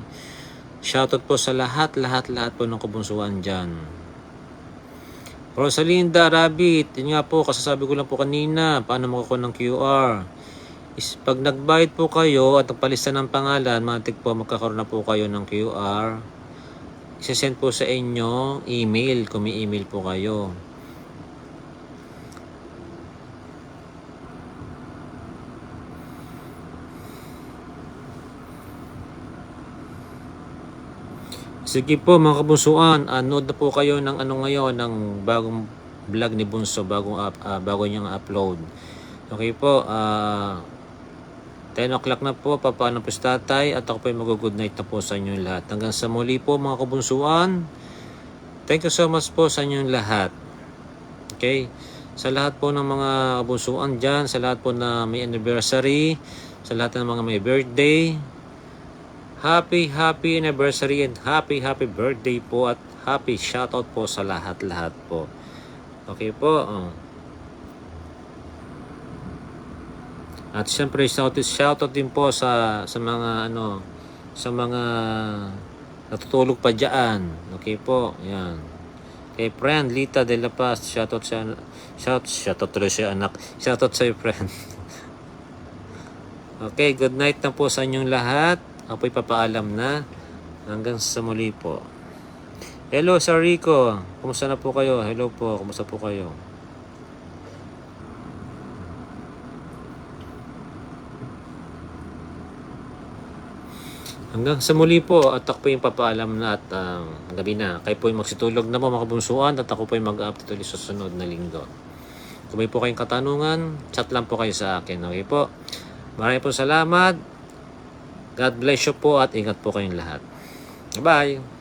Shoutout po sa lahat po ng kabunsuan dyan. Rosalinda Rabbit, yun nga po, kasasabi ko lang po kanina, paano makakuha ng QR. Pag nagbayad po kayo at nagpalista ng pangalan, matik po magkakaroon na po kayo ng QR. Isasend po sa inyo email kung may email po kayo. Sige po mga kabunsuan, nood na po kayo ng ngayon, ng bagong vlog ni Bunso, bago niyang upload. Okay po, 10 o'clock na po, papaalam po si tatay at ako po ay mag-good night na po sa inyo lahat. Hanggang sa muli po mga kabunsuan, thank you so much po sa inyo lahat. Okay, sa lahat po ng mga kabunsuan dyan, sa lahat po na may anniversary, sa lahat ng mga may birthday, happy anniversary and happy birthday po at happy shoutout po sa lahat po. Okay po. At syempre shoutout din po sa mga sa mga natutulog pa diyan. Okay po. Yan. Kay friend Lita de la Paz, shoutout tuloy sa anak. Shoutout sa friend. Okay, good night na po sa inyong lahat. Ako'y papaalam na. Hanggang sa muli po. Hello, Sir Rico. Kumusta na po kayo? Hello po. Kumusta po kayo? Hanggang sa muli po. At ako po yung papaalam na at gabi na. Kayo po yung magsitulog na po mga kabunsuan at ako po yung mag-update ulit sa sunod na linggo. Kung may po kayong katanungan, chat lang po kayo sa akin. Okay po? Maraming po salamat. God bless you po at ingat po kayong lahat. Bye!